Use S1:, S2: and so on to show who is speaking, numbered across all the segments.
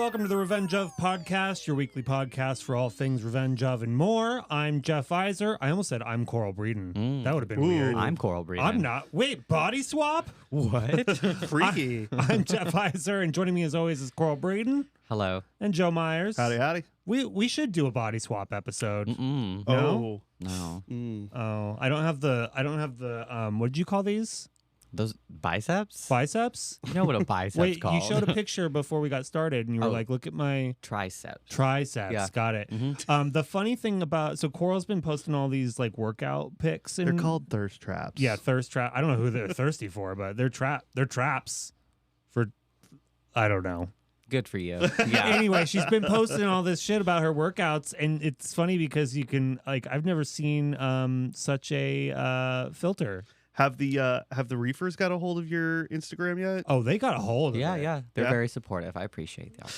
S1: welcome to the Revenge of podcast, your weekly podcast for all things Revenge of and more. I'm Jeff Iser. I almost said I'm Coral Breeden. That would have been weird.
S2: I'm Coral Breeden.
S1: I'm not. Wait, body swap?
S2: What?
S3: Freaky.
S1: I'm Jeff Iser, and joining me as always is Coral Breeden
S2: Hello.
S1: and Joe Myers.
S3: Howdy, howdy.
S1: We should do a body swap episode.
S2: Mm-mm.
S1: No?
S2: No.
S1: Oh, I don't have the what did you call these?
S2: Those biceps?
S1: Biceps?
S2: You know what a bicep's
S1: Wait,
S2: called?
S1: you showed a picture before we got started, and you were like, "Look at my
S2: triceps.
S1: triceps."
S2: Yeah.
S1: Got it. The funny thing about Coral's been posting all these like workout pics, and
S3: They're called thirst traps.
S1: yeah, thirst trap. I don't know who they're thirsty for, but they're traps for I don't know.
S2: Good for you. Yeah.
S1: Anyway, she's been posting all this shit about her workouts, and it's funny because you can like I've never seen such a filter.
S3: Have the reefers got a hold of your Instagram yet?
S1: Oh, they got a hold of it.
S2: Yeah. They're
S3: Yeah.
S2: very supportive. I appreciate that.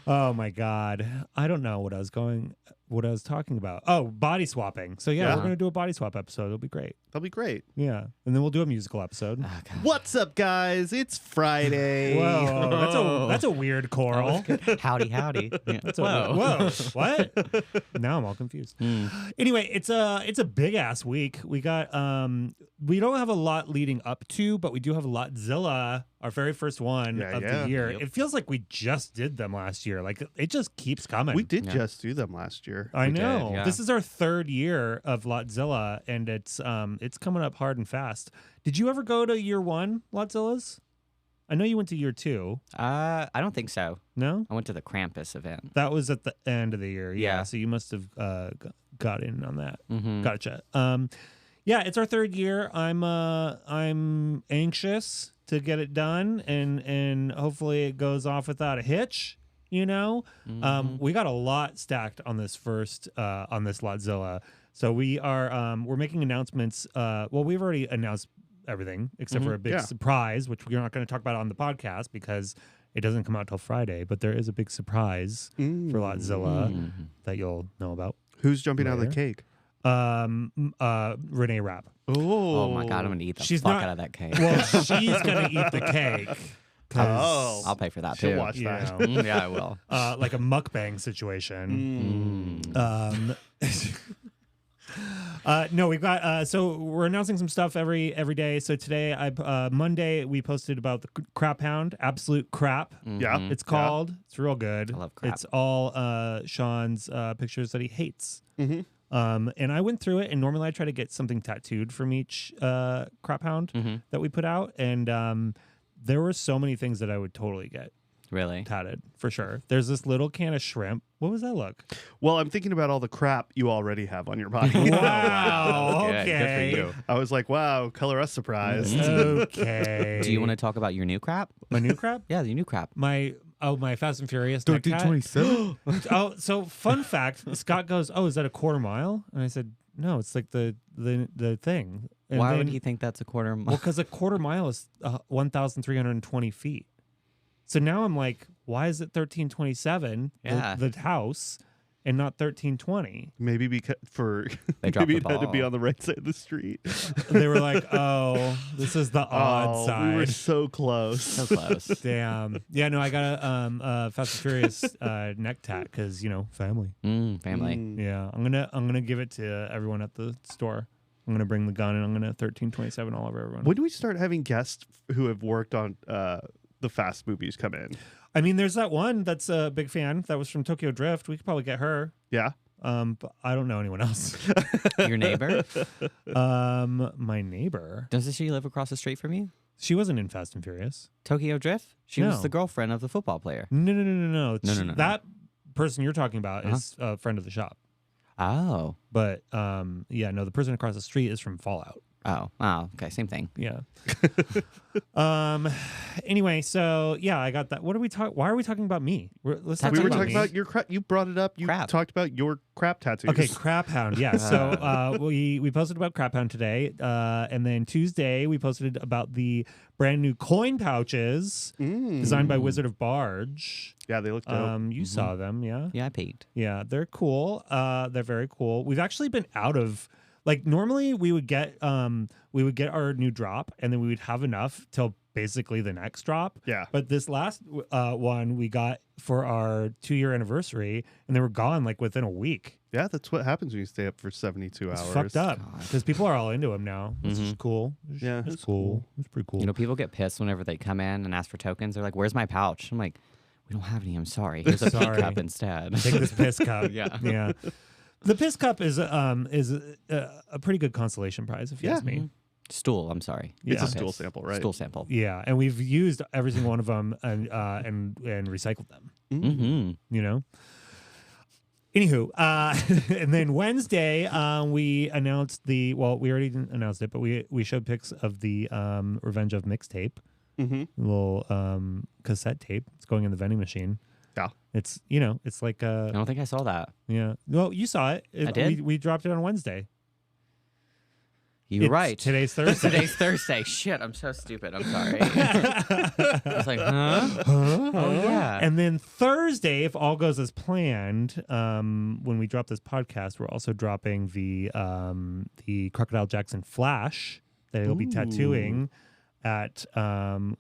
S1: Oh my God. I don't know what I was talking about. Oh, body swapping. So yeah,
S3: Yeah.
S1: we're gonna do a body swap episode. It'll be great.
S3: That'll be great.
S1: Yeah. And then we'll do a musical episode.
S2: Oh, God.
S3: What's up, guys? It's Friday.
S1: Whoa. That's a weird Coral.
S2: Howdy. Yeah.
S1: Whoa. What? Now I'm all confused. Anyway, it's a big ass week. We got we don't have a lot leading up to, but we do have a Lotzilla, our very first one of the year.
S2: Yep.
S1: It feels like we just did them last year. Like it just keeps coming.
S3: We did
S2: Yeah.
S3: just do them last year.
S1: I
S2: We did,
S1: know.
S2: yeah.
S1: This is our third year of Lotzilla, and it's coming up hard and fast. Did you ever go to year one Lotzillas? I know you went to year two.
S2: I don't think so.
S1: No?
S2: I went to the Krampus event.
S1: That was at the end of the year. Yeah.
S2: Yeah.
S1: So you must have got in on that.
S2: Mm-hmm.
S1: Gotcha. Yeah, it's our third year. I'm anxious to get it done, and hopefully it goes off without a hitch. You know, we got a lot stacked on this Lotzilla. So we're making announcements. Well, we've already announced everything except for a big surprise, which we're not going to talk about on the podcast because it doesn't come out till Friday. But there is a big surprise for Lotzilla that you'll know about.
S3: Who's jumping out of the
S1: Later.
S3: cake?
S1: Renee Rapp.
S2: Oh my God, I'm gonna eat the fuck out of that cake.
S1: Well, she's gonna eat the cake.
S3: Oh.
S2: I'll pay for that
S3: She'll
S2: too.
S3: watch
S1: You
S3: that.
S1: know,
S2: Yeah, I will.
S1: like a mukbang situation. No, we've got so we're announcing some stuff every day. So today, Monday we posted about the Crap Hound, Absolute Crap.
S3: Yeah.
S1: It's called. It's real good.
S2: I love crap.
S1: It's all Sean's pictures that he hates.
S3: Mhm.
S1: And I went through it, and normally I try to get something tattooed from each Crap Hound that we put out, and there were so many things that I would totally get
S2: Really?
S1: tatted for sure. There's this little can of shrimp. What was that look?
S3: Well, I'm thinking about all the crap you already have on your body.
S1: Wow.
S2: Good.
S1: Okay.
S2: Good for you.
S3: I was like, wow, color us surprised.
S1: Okay.
S2: Do you want to talk about your new crap?
S1: my new crap?
S2: Yeah, your new crap.
S1: My Fast and Furious neck tat? Oh, so fun fact. Scott goes, "Oh, is that a quarter mile?" And I said, "No, it's like the thing." And
S2: Why would
S1: then-
S2: he think that's a quarter mile?
S1: Well, because a quarter mile is 1,320 feet. So now I'm like, why is it 1327?
S2: Yeah.
S1: The house, and not 1320?
S3: Maybe because
S2: They dropped
S3: maybe
S2: the
S3: it had to be
S2: ball.
S3: on the right side of the street.
S1: They were like, oh, this is the odd side.
S3: We were so close.
S2: So close.
S1: Damn. Yeah, no, I got a Fast and Furious neck tat because family.
S2: Family.
S1: Yeah, I'm gonna give it to everyone at the store. I'm gonna bring the gun and I'm gonna 1327 all over everyone.
S3: When do we start having guests who have worked on the Fast movies come in?
S1: I mean, there's that one that's a big fan that was from Tokyo Drift. We could probably get her.
S3: Yeah.
S1: But I don't know anyone else.
S2: Your neighbor?
S1: My neighbor.
S2: Doesn't she live across the street from you?
S1: She wasn't in Fast and Furious.
S2: Tokyo Drift? She
S1: No.
S2: was the girlfriend of the football player.
S1: No.
S2: No.
S1: That person you're talking about is a friend of the shop.
S2: Oh.
S1: But the person across the street is from Fallout.
S2: Oh, okay, same thing.
S1: Yeah. Anyway, so yeah, I got that. What are we talking? Why are we talking about me? Let's talk
S3: We were
S1: about
S3: talking
S1: me.
S3: about your crap. You brought it up. You
S2: Crap.
S3: talked about your crap tattoos.
S1: Okay, Crap Hound. Yeah. So we posted about Crap Hound today, and then Tuesday we posted about the brand new coin pouches designed by Wizard of Barge.
S3: Yeah, they look dope.
S1: You saw them, yeah?
S2: Yeah, I peeked.
S1: Yeah, they're cool. They're very cool. We've actually been out of Like normally we would get our new drop, and then we would have enough till basically the next drop.
S3: Yeah.
S1: But this last one we got for our 2-year anniversary, and they were gone like within a week.
S3: Yeah, that's what happens when you stay up for 72
S1: It's
S3: hours.
S1: fucked up because people are all into them now. It's just cool.
S3: Yeah,
S1: it's
S3: it's
S1: cool.
S3: cool.
S1: It's pretty cool.
S2: You know, people get pissed whenever they come in and ask for tokens. They're like, "Where's my pouch?" I'm like, "We don't have any. I'm sorry. Here's a pee
S1: Sorry.
S2: cup instead."
S1: Take this piss cup.
S2: Yeah.
S1: Yeah. The piss cup is a pretty good consolation prize if you ask me.
S2: Stool. I'm sorry.
S3: It's
S1: Yeah.
S3: a stool sample, right?
S2: Stool sample.
S1: Yeah, and we've used every single one of them and recycled them.
S2: Mm-hmm.
S1: You know. Anywho, and then Wednesday we announced we already announced it, but we showed pics of the Revenge of mixtape, little cassette tape. It's going in the vending machine.
S3: Yeah.
S1: It's it's like
S2: I don't think I saw that.
S1: yeah. Well, you saw it.
S2: I did?
S1: We dropped it on Wednesday.
S2: You're right.
S1: Today's Thursday.
S2: Today's Thursday. Shit, I'm so stupid. I'm sorry. I was like, huh? Oh, yeah.
S1: And then Thursday, if all goes as planned, when we drop this podcast, we're also dropping the Crocodile Jackson Flash that he'll be tattooing at the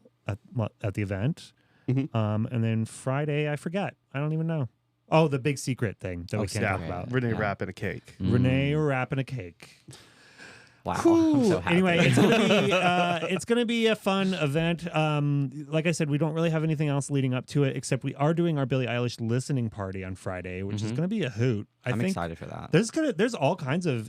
S1: event. And then Friday, I forget. I don't even know. Oh, the big secret thing that we can't talk about.
S3: Renee wrapping a cake.
S1: Renee wrapping a cake.
S2: Wow.
S1: Cool.
S2: I'm so happy.
S1: Anyway, it's gonna be a fun event. Like I said, we don't really have anything else leading up to it, except we are doing our Billie Eilish listening party on Friday, which is gonna be a hoot.
S2: I'm
S1: think
S2: excited for that.
S1: there's all kinds of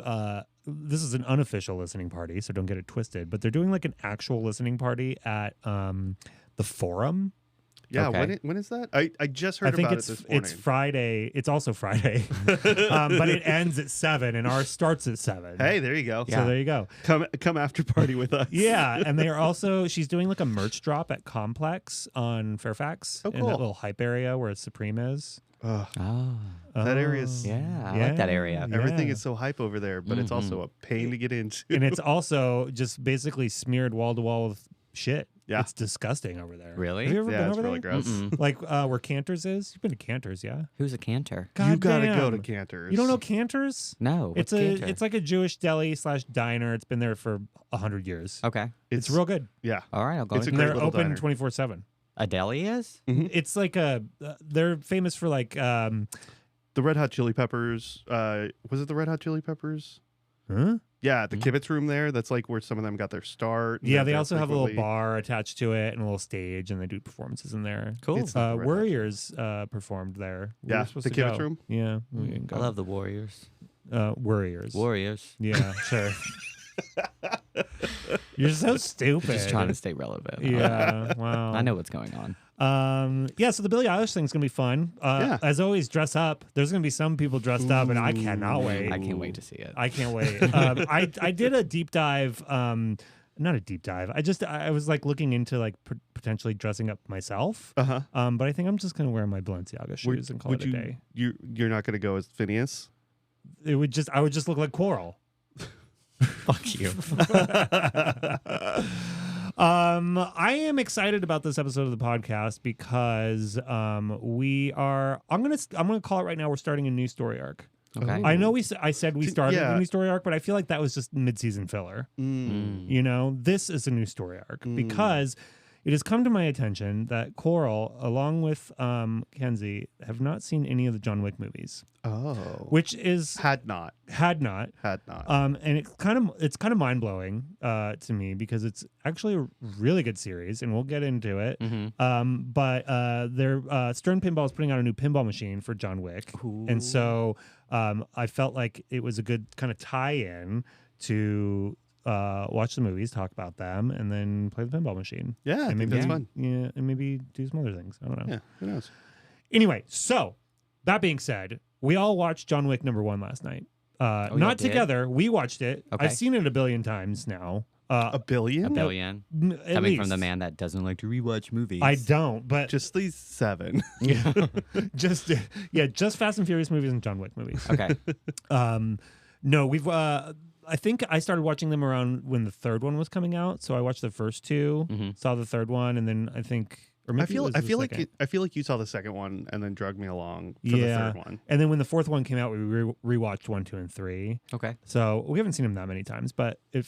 S1: this is an unofficial listening party, so don't get it twisted. But they're doing like an actual listening party at the Forum.
S3: Yeah,
S2: Okay.
S3: when is that? I just heard
S1: I think
S3: about
S1: it's
S3: it this morning.
S1: it's Friday. It's also Friday, but it ends at 7, and ours starts at 7.
S3: Hey, there you go.
S1: So there you go.
S3: Come after party with us.
S1: Yeah, and they are also she's doing like a merch drop at Complex on Fairfax
S3: Oh,
S1: in
S3: cool.
S1: that little hype area where Supreme is.
S3: Ugh,
S2: Oh.
S3: that area's
S2: Yeah, I like that area.
S1: Yeah.
S3: everything is so hype over there, but it's also a pain to get into.
S1: And it's also just basically smeared wall to wall with shit.
S3: Yeah.
S1: It's disgusting over there.
S2: Really?
S1: Have you ever
S3: Yeah,
S1: been
S3: it's
S1: over
S3: really
S1: there?
S3: gross.
S2: Mm-mm.
S1: Like where Cantor's is? You've been to Cantor's, yeah?
S2: Who's a cantor?
S3: You gotta go to
S1: Goddamn.
S3: Cantor's.
S1: You don't know Cantor's?
S2: No. What's cantor?
S1: It's like a Jewish deli / diner. It's been there for 100 years.
S2: Okay.
S1: It's real good.
S3: Yeah.
S2: All right, I'll go.
S3: It's
S2: to
S3: a
S1: And
S3: great
S1: they're
S3: little
S1: open
S3: diner.
S1: 24/7.
S2: a deli is?
S1: It's like they're famous for like
S3: The Red Hot Chili Peppers. Was it the Red Hot Chili Peppers?
S1: huh?
S3: Yeah, the Kibitz room there. That's like where some of them got their start. and
S1: Yeah,
S3: they're
S1: they
S3: there
S1: also have a little
S3: frequently.
S1: bar attached to it and a little stage, and they do performances in there.
S2: Cool.
S3: It's not the Red Hot.
S1: Warriors performed there. We
S3: Yeah,
S1: were supposed
S3: the
S1: to
S3: Kibitz
S1: go.
S3: room?
S1: Yeah, we didn't go.
S2: I love the Warriors.
S1: Warriors.
S2: Warriors.
S1: Yeah, sure. You're so stupid.
S2: Just trying to stay relevant.
S1: Yeah, wow.
S2: I know what's going on.
S1: Yeah, so the Billie Eilish thing's gonna be fun.
S3: Yeah.
S1: As always, dress up. There's gonna be some people dressed up, and I cannot wait.
S2: I can't wait to see it.
S1: I can't wait. I did a deep dive. Not a deep dive. I was like looking into like potentially dressing up myself.
S3: Uh-huh.
S1: But I think I'm just gonna wear my Balenciaga shoes and call it a day.
S3: You're not gonna go as Phineas?
S1: I would just look like Coral.
S2: Fuck you.
S1: I am excited about this episode of the podcast because I'm gonna call it right now. We're starting a new story arc.
S2: Okay.
S1: I know I said we started
S3: Yeah.
S1: a new story arc, but I feel like that was just mid-season filler. You know, this is a new story arc because it has come to my attention that Coral, along with Kenzie, have not seen any of the John Wick movies,
S3: Oh.
S1: which is
S3: Had not.
S1: had not. And it's kind of mind blowing to me because it's actually a really good series, and we'll get into it. But Stern Pinball is putting out a new pinball machine for John Wick, and so I felt like it was a good kind of tie-in to watch the movies, talk about them, and then play the pinball machine.
S3: Yeah, I
S1: and
S3: think that's fun.
S1: Yeah, and maybe do some other things. I don't know.
S3: Yeah, who knows?
S1: Anyway, so that being said, we all watched John Wick #1 last night.
S2: y'all
S1: Not
S2: did?
S1: together. We watched it.
S2: Okay.
S1: I've seen it a billion times now.
S3: A billion?
S2: A billion.
S1: At
S2: Coming from
S1: least.
S2: the man that doesn't like to rewatch movies.
S1: I don't, but
S3: Just these 7.
S1: just Fast and Furious movies and John Wick movies.
S2: Okay.
S1: No, we've. I think I started watching them around when the third one was coming out. So I watched the first 2, saw the third one, and then I think Or maybe
S3: I feel like you saw the second one and then drugged me along for the third one.
S1: And then when the fourth one came out, we rewatched 1, 2, and 3.
S2: Okay.
S1: So we haven't seen him that many times, but it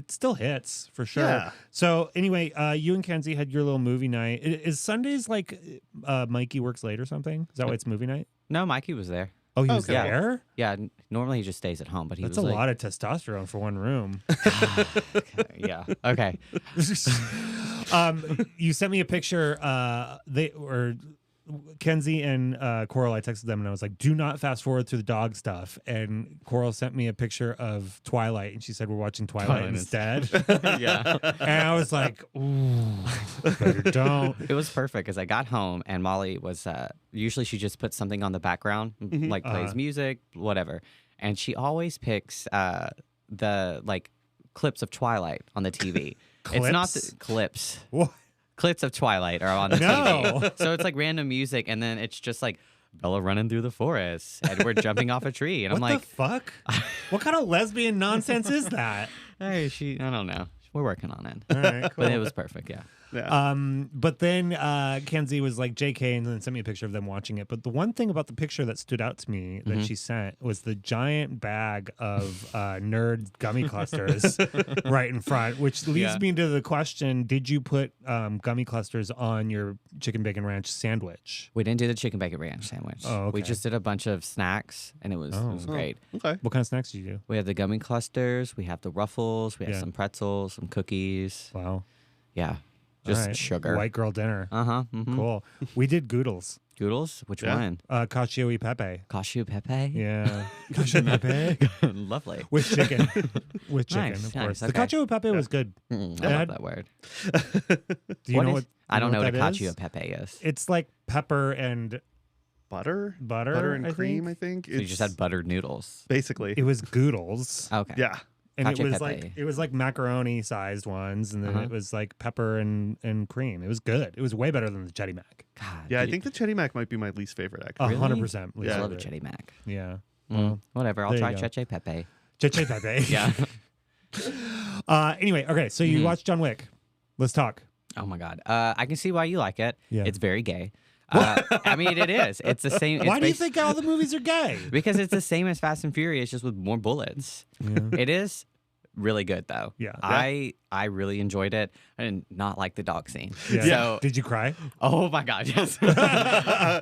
S1: still hits for sure.
S3: Yeah.
S1: So anyway, you and Kenzie had your little movie night. Is Sundays like Mikey works late or something? Is that why it's movie night?
S2: No, Mikey was there.
S1: Oh, he was
S3: Okay.
S1: there?
S2: Yeah, normally he just stays at home, but he
S1: That's
S2: was
S1: a
S2: like,
S1: lot of testosterone for one room.
S2: yeah. Okay.
S1: You sent me a picture. Kenzie and Coral, I texted them and I was like, do not fast forward through the dog stuff. And Coral sent me a picture of Twilight and she said, we're watching Twilight instead.
S2: Yeah.
S1: And I was like, ooh, better don't.
S2: It was perfect because I got home and Molly was, usually she just puts something on the background, like plays music, whatever. And she always picks the like clips of Twilight on the TV. It's not the clips.
S1: What?
S2: Clips of Twilight are on the TV. So it's like random music, and then it's just like Bella running through the forest, Edward jumping off a tree, and
S1: What
S2: I'm like,
S1: the fuck? What kind of lesbian nonsense is that?
S2: hey, I don't know. We're working on it.
S1: All right, cool.
S2: But it was perfect, yeah.
S3: Yeah.
S1: But then Kenzie was like JK and then sent me a picture of them watching it. But the one thing about the picture that stood out to me that she sent was the giant bag of nerd gummy clusters right in front, which leads me to the question, did you put gummy clusters on your chicken bacon ranch sandwich?
S2: We didn't do the chicken bacon ranch sandwich.
S1: Oh, okay.
S2: We just did a bunch of snacks, and it was great.
S3: Okay.
S1: What kind of snacks did you do?
S2: We have the gummy clusters, we have the ruffles, we have
S1: Yeah.
S2: some pretzels, some cookies.
S1: Wow.
S2: Yeah. Just
S1: All right.
S2: sugar.
S1: White girl dinner.
S2: Uh-huh. Mm-hmm.
S1: Cool. We did goodles.
S2: Goodles? Which
S3: Yeah.
S2: one?
S1: Cacio e pepe.
S2: Cashew pepe?
S1: Yeah. Cacio e pepe.
S2: Lovely.
S1: With chicken. With chicken,
S2: Nice,
S1: of course.
S2: nice,
S1: The
S2: okay.
S1: cacio e pepe was good.
S2: I
S1: It
S2: love
S1: had-
S2: that word.
S1: Do you know what?
S2: I don't know what a
S1: that
S2: cacio
S1: is?
S2: e pepe is.
S1: It's like pepper and
S3: Butter
S1: I
S3: and cream,
S1: think.
S3: I think.
S2: So you just had buttered noodles.
S3: basically.
S1: It was goodles.
S2: Okay.
S3: Yeah.
S1: And
S2: Cacio
S1: it was like macaroni sized ones, and then it was like pepper and cream. It was good. It was way better than the Jetty Mac.
S2: God.
S3: Yeah, I
S2: dude,
S3: think the Cheddar Mac might be my least favorite actually.
S1: 100%.
S2: I
S3: Yeah.
S2: love a Jetty Mac.
S1: Yeah.
S2: Whatever. I'll
S1: there
S2: try
S1: you go.
S2: Cheche Pepe.
S1: Cheche pepe.
S2: Yeah.
S1: Anyway, okay. So you watched John Wick. Let's talk.
S2: Oh my God. I can see why you like it.
S1: Yeah.
S2: It's very gay. I mean, it is. It's the same.
S1: Why do you think all the movies are gay?
S2: Because it's the same as Fast and Furious, just with more bullets.
S1: Yeah.
S2: It is really good though.
S1: Yeah.
S2: I really enjoyed it. I did not like the dog scene.
S1: Yeah.
S2: So,
S1: Did you cry?
S2: oh my God, yes.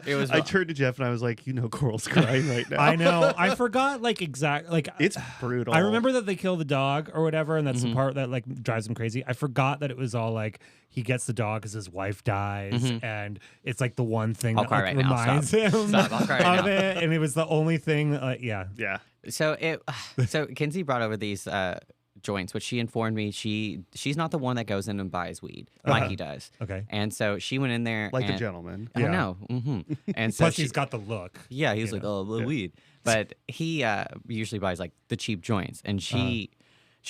S2: It was.
S3: I turned to Jeff and I was like, Coral's crying right now.
S1: I know. I forgot
S3: It's brutal.
S1: I remember that they kill the dog or whatever, and that's the part that like drives him crazy. I forgot that it was all like he gets the dog because his wife dies, and it's like the one thing
S2: I'll
S1: that
S2: cry
S1: like,
S2: right now.
S1: reminds
S2: Stop.
S1: him
S2: Stop. I'll cry right
S1: of
S2: now.
S1: it, and it was the only thing. Yeah,
S3: Yeah.
S2: So Kinsey brought over these joints, which she informed me she's not the one that goes in and buys weed. Mikey does.
S1: okay.
S2: And so she went in there
S3: Like
S2: and,
S3: a gentleman.
S2: I know. And so
S1: Plus,
S2: she,
S1: he's got the look.
S2: yeah, he was like, oh, the weed. But he usually buys like the cheap joints, and she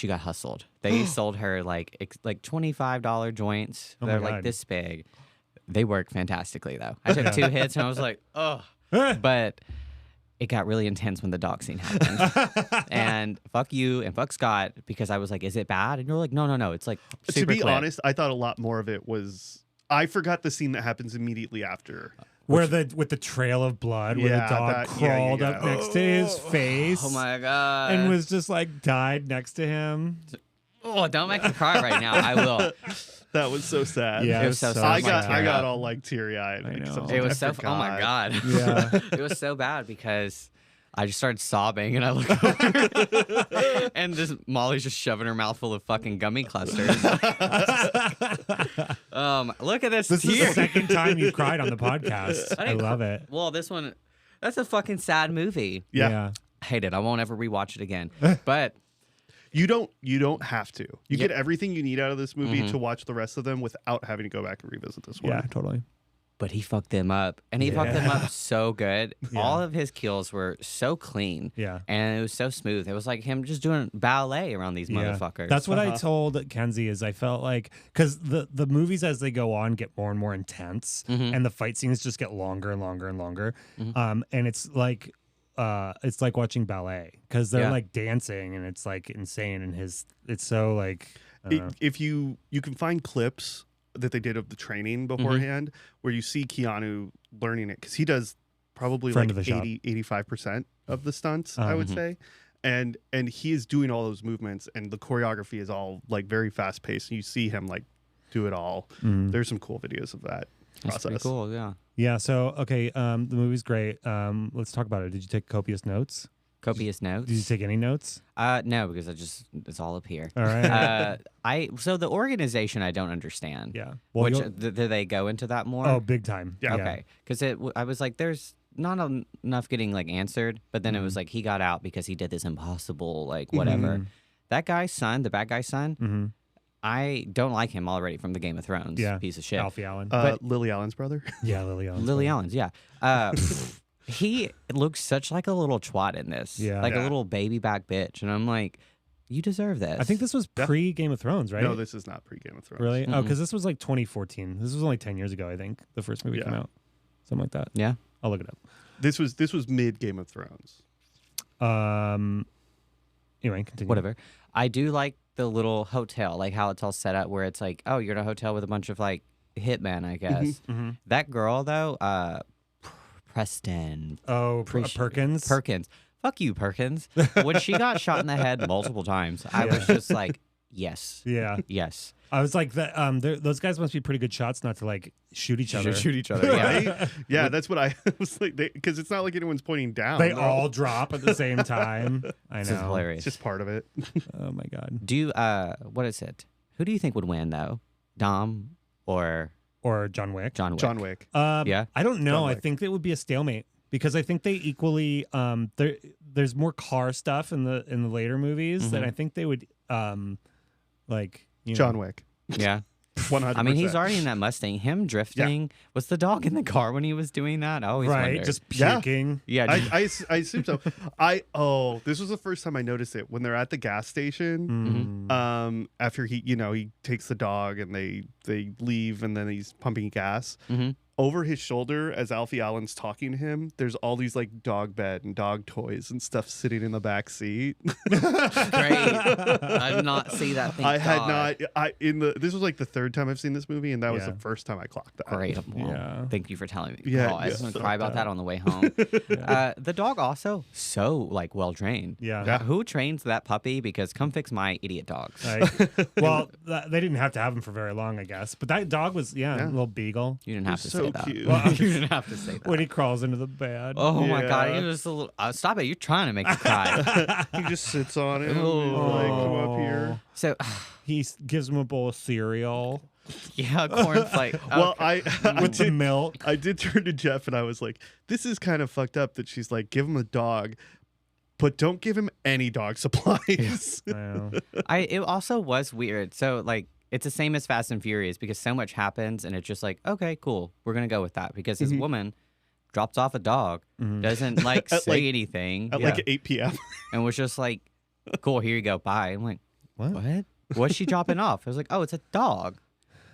S2: got hustled. They sold her like $25 joints.
S1: Oh my
S2: They're
S1: God.
S2: like this big. They work fantastically though. I took 2 hits and I was like, oh. But it got really intense when the dog scene happened. And fuck you and fuck Scott, because I was like, is it bad? And you're like, no. It's like
S3: To
S2: super
S3: be
S2: quick.
S3: honest, I thought a lot more of it was. I forgot the scene that happens immediately after.
S1: Where with the trail of blood, where the
S3: Yeah,
S1: dog crawled up next to his face,
S2: Oh my God.
S1: and was just like died next to him.
S2: Oh, don't make me cry right now. I will.
S3: That was so sad.
S1: Yeah,
S2: It was so sad.
S3: I
S2: sad.
S3: got all like teary eyed.
S1: I know.
S2: It was so. Oh my God.
S1: Yeah.
S2: It was so bad because I just started sobbing and I look over and this Molly's just shoving her mouth full of fucking gummy clusters. Look at this.
S1: This is
S2: tear.
S1: the second time you've cried on the podcast. I
S2: didn't
S1: love it.
S2: Well, this one, that's a fucking sad movie.
S3: Yeah.
S2: I hate it. I won't ever rewatch it again. But
S3: You don't have to. You
S2: Yep.
S3: get everything you need out of this movie to watch the rest of them without having to go back and revisit this one.
S1: Yeah, totally.
S2: but he fucked them up, and he fucked them up so good. All of his kills were so clean.
S1: Yeah.
S2: And it was so smooth. It was like him just doing ballet around these motherfuckers.
S1: That's what I told Kenzie is I felt like because the movies as they go on get more and more intense and the fight scenes just get longer and longer and longer. And it's like watching ballet because they're like dancing and it's like insane and it's so like I don't know.
S3: If you can find clips that they did of the training beforehand, where you see Keanu learning it, because he does probably
S1: Friend
S3: like
S1: of the shop.
S3: 85% of the stunts, I would say. And he is doing all those movements, and the choreography is all like very fast paced. And you see him like do it all. There's some cool videos of that
S2: That's
S3: process.
S2: pretty cool. Yeah.
S1: Yeah. So okay, the movie's great. Let's talk about it. Did you take copious notes?
S2: Copious notes.
S1: Did you take any notes?
S2: No, because it's all up here.
S1: All right.
S2: So the organization I don't understand.
S1: Yeah. Well,
S2: Which
S1: you'll-
S2: do they go into that more?
S1: oh, big time.
S3: Yeah.
S2: Okay. Because I was like, there's not enough getting like answered, but then it was like he got out because he did this impossible like whatever. That guy's son, the bad guy's son, I don't like him already from the Game of Thrones.
S1: Yeah.
S2: Piece of shit.
S1: Alfie Allen.
S3: Lily Allen's brother.
S1: yeah, Lily Allen.
S2: Lily Allen's, yeah. He looks such like a little twat in this.
S1: Yeah.
S2: Like a
S3: Yeah.
S2: little baby back bitch. And I'm like, you deserve this.
S1: I think this was pre Game of Thrones, right?
S3: No, this is not pre Game of Thrones.
S1: Really? Oh, because this was like 2014. This was only 10 years ago, I think. The first movie came out, something like that.
S2: Yeah.
S1: I'll look it up.
S3: This was mid Game of Thrones.
S1: Anyway, continue.
S2: Whatever. I do like the little hotel, like how it's all set up where it's like, oh, you're in a hotel with a bunch of like hitmen, I guess. That girl though, Preston.
S1: Oh, Perkins.
S2: Perkins. Fuck you, Perkins. When she got shot in the head multiple times, I was just like, yes.
S1: Yeah.
S2: Yes.
S1: I was like, those guys must be pretty good shots not to like shoot each other.
S2: Shoot each other. Yeah.
S3: Right? Yeah, that's what I was like, because it's not like anyone's pointing down.
S1: They
S3: They're
S1: all drop at the same time. I know.
S2: This is hilarious.
S3: It's just part of it.
S1: Oh my god.
S2: What is it? Who do you think would win though? Dom or
S1: John Wick.
S2: John Wick?
S3: John Wick.
S2: Yeah.
S1: I don't know.
S3: John
S1: I
S3: Wick.
S1: think it would be a stalemate because I think they equally there's more car stuff in the later movies that I think they would like
S3: John Wick.
S2: Yeah.
S3: 100%.
S2: I mean, he's already in that Mustang. Him drifting. Was the dog in the car when he was doing that? I always
S1: right,
S2: wondered.
S1: just
S3: Yeah.
S1: puking.
S2: yeah.
S3: I assume so. This was the first time I noticed it when they're at the gas station. After he takes the dog and they leave and then he's pumping gas. Over his shoulder, as Alfie Allen's talking to him, there's all these like dog bed and dog toys and stuff sitting in the back seat.
S2: Great. I did not see that. Thank
S3: I had
S2: God.
S3: not. This was like the third time I've seen this movie, and that was the first time I clocked that.
S2: Great. Well,
S1: Yeah.
S2: Thank you for telling me.
S3: Yeah,
S2: Oh, I was
S3: yeah.
S2: going to cry about that on the way home. The dog also so like well trained.
S1: Yeah.
S2: Who trains that puppy? Because come fix my idiot dogs.
S1: Well, they didn't have to have him for very long, I guess. But that dog was, a little beagle.
S2: You didn't have to
S3: So
S2: say that.
S3: cute.
S1: Well,
S2: You didn't have to say that.
S1: when he crawls into the bed.
S2: Oh my God!
S3: Yeah.
S2: He was a little. Stop it! You're trying to make me cry.
S3: He just sits on it.
S2: Oh.
S3: And like, come up here.
S2: So,
S1: He gives him a bowl of cereal
S2: yeah, cornflakes.
S3: Well, I
S1: with the
S3: did,
S1: milk.
S3: I did turn to Jeff and I was like, this is kind of fucked up that she's like, give him a dog, but don't give him any dog supplies.
S1: I know.
S2: It also was weird. So like it's the same as Fast and Furious because so much happens and it's just like, okay, cool. We're gonna go with that. Because this woman drops off a dog, doesn't like
S3: At,
S2: say
S3: like-
S2: anything,
S3: At like 8 p.m.
S2: and was just like, cool, here you go, bye. I'm like,
S1: What?
S2: What's she dropping off? I was like, oh, it's a dog.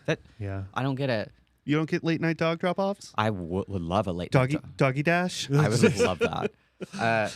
S2: That
S1: Yeah.
S2: I don't get it.
S3: You don't get late night dog drop offs?
S2: I would love a late
S3: Doggy dash?
S2: I would love that.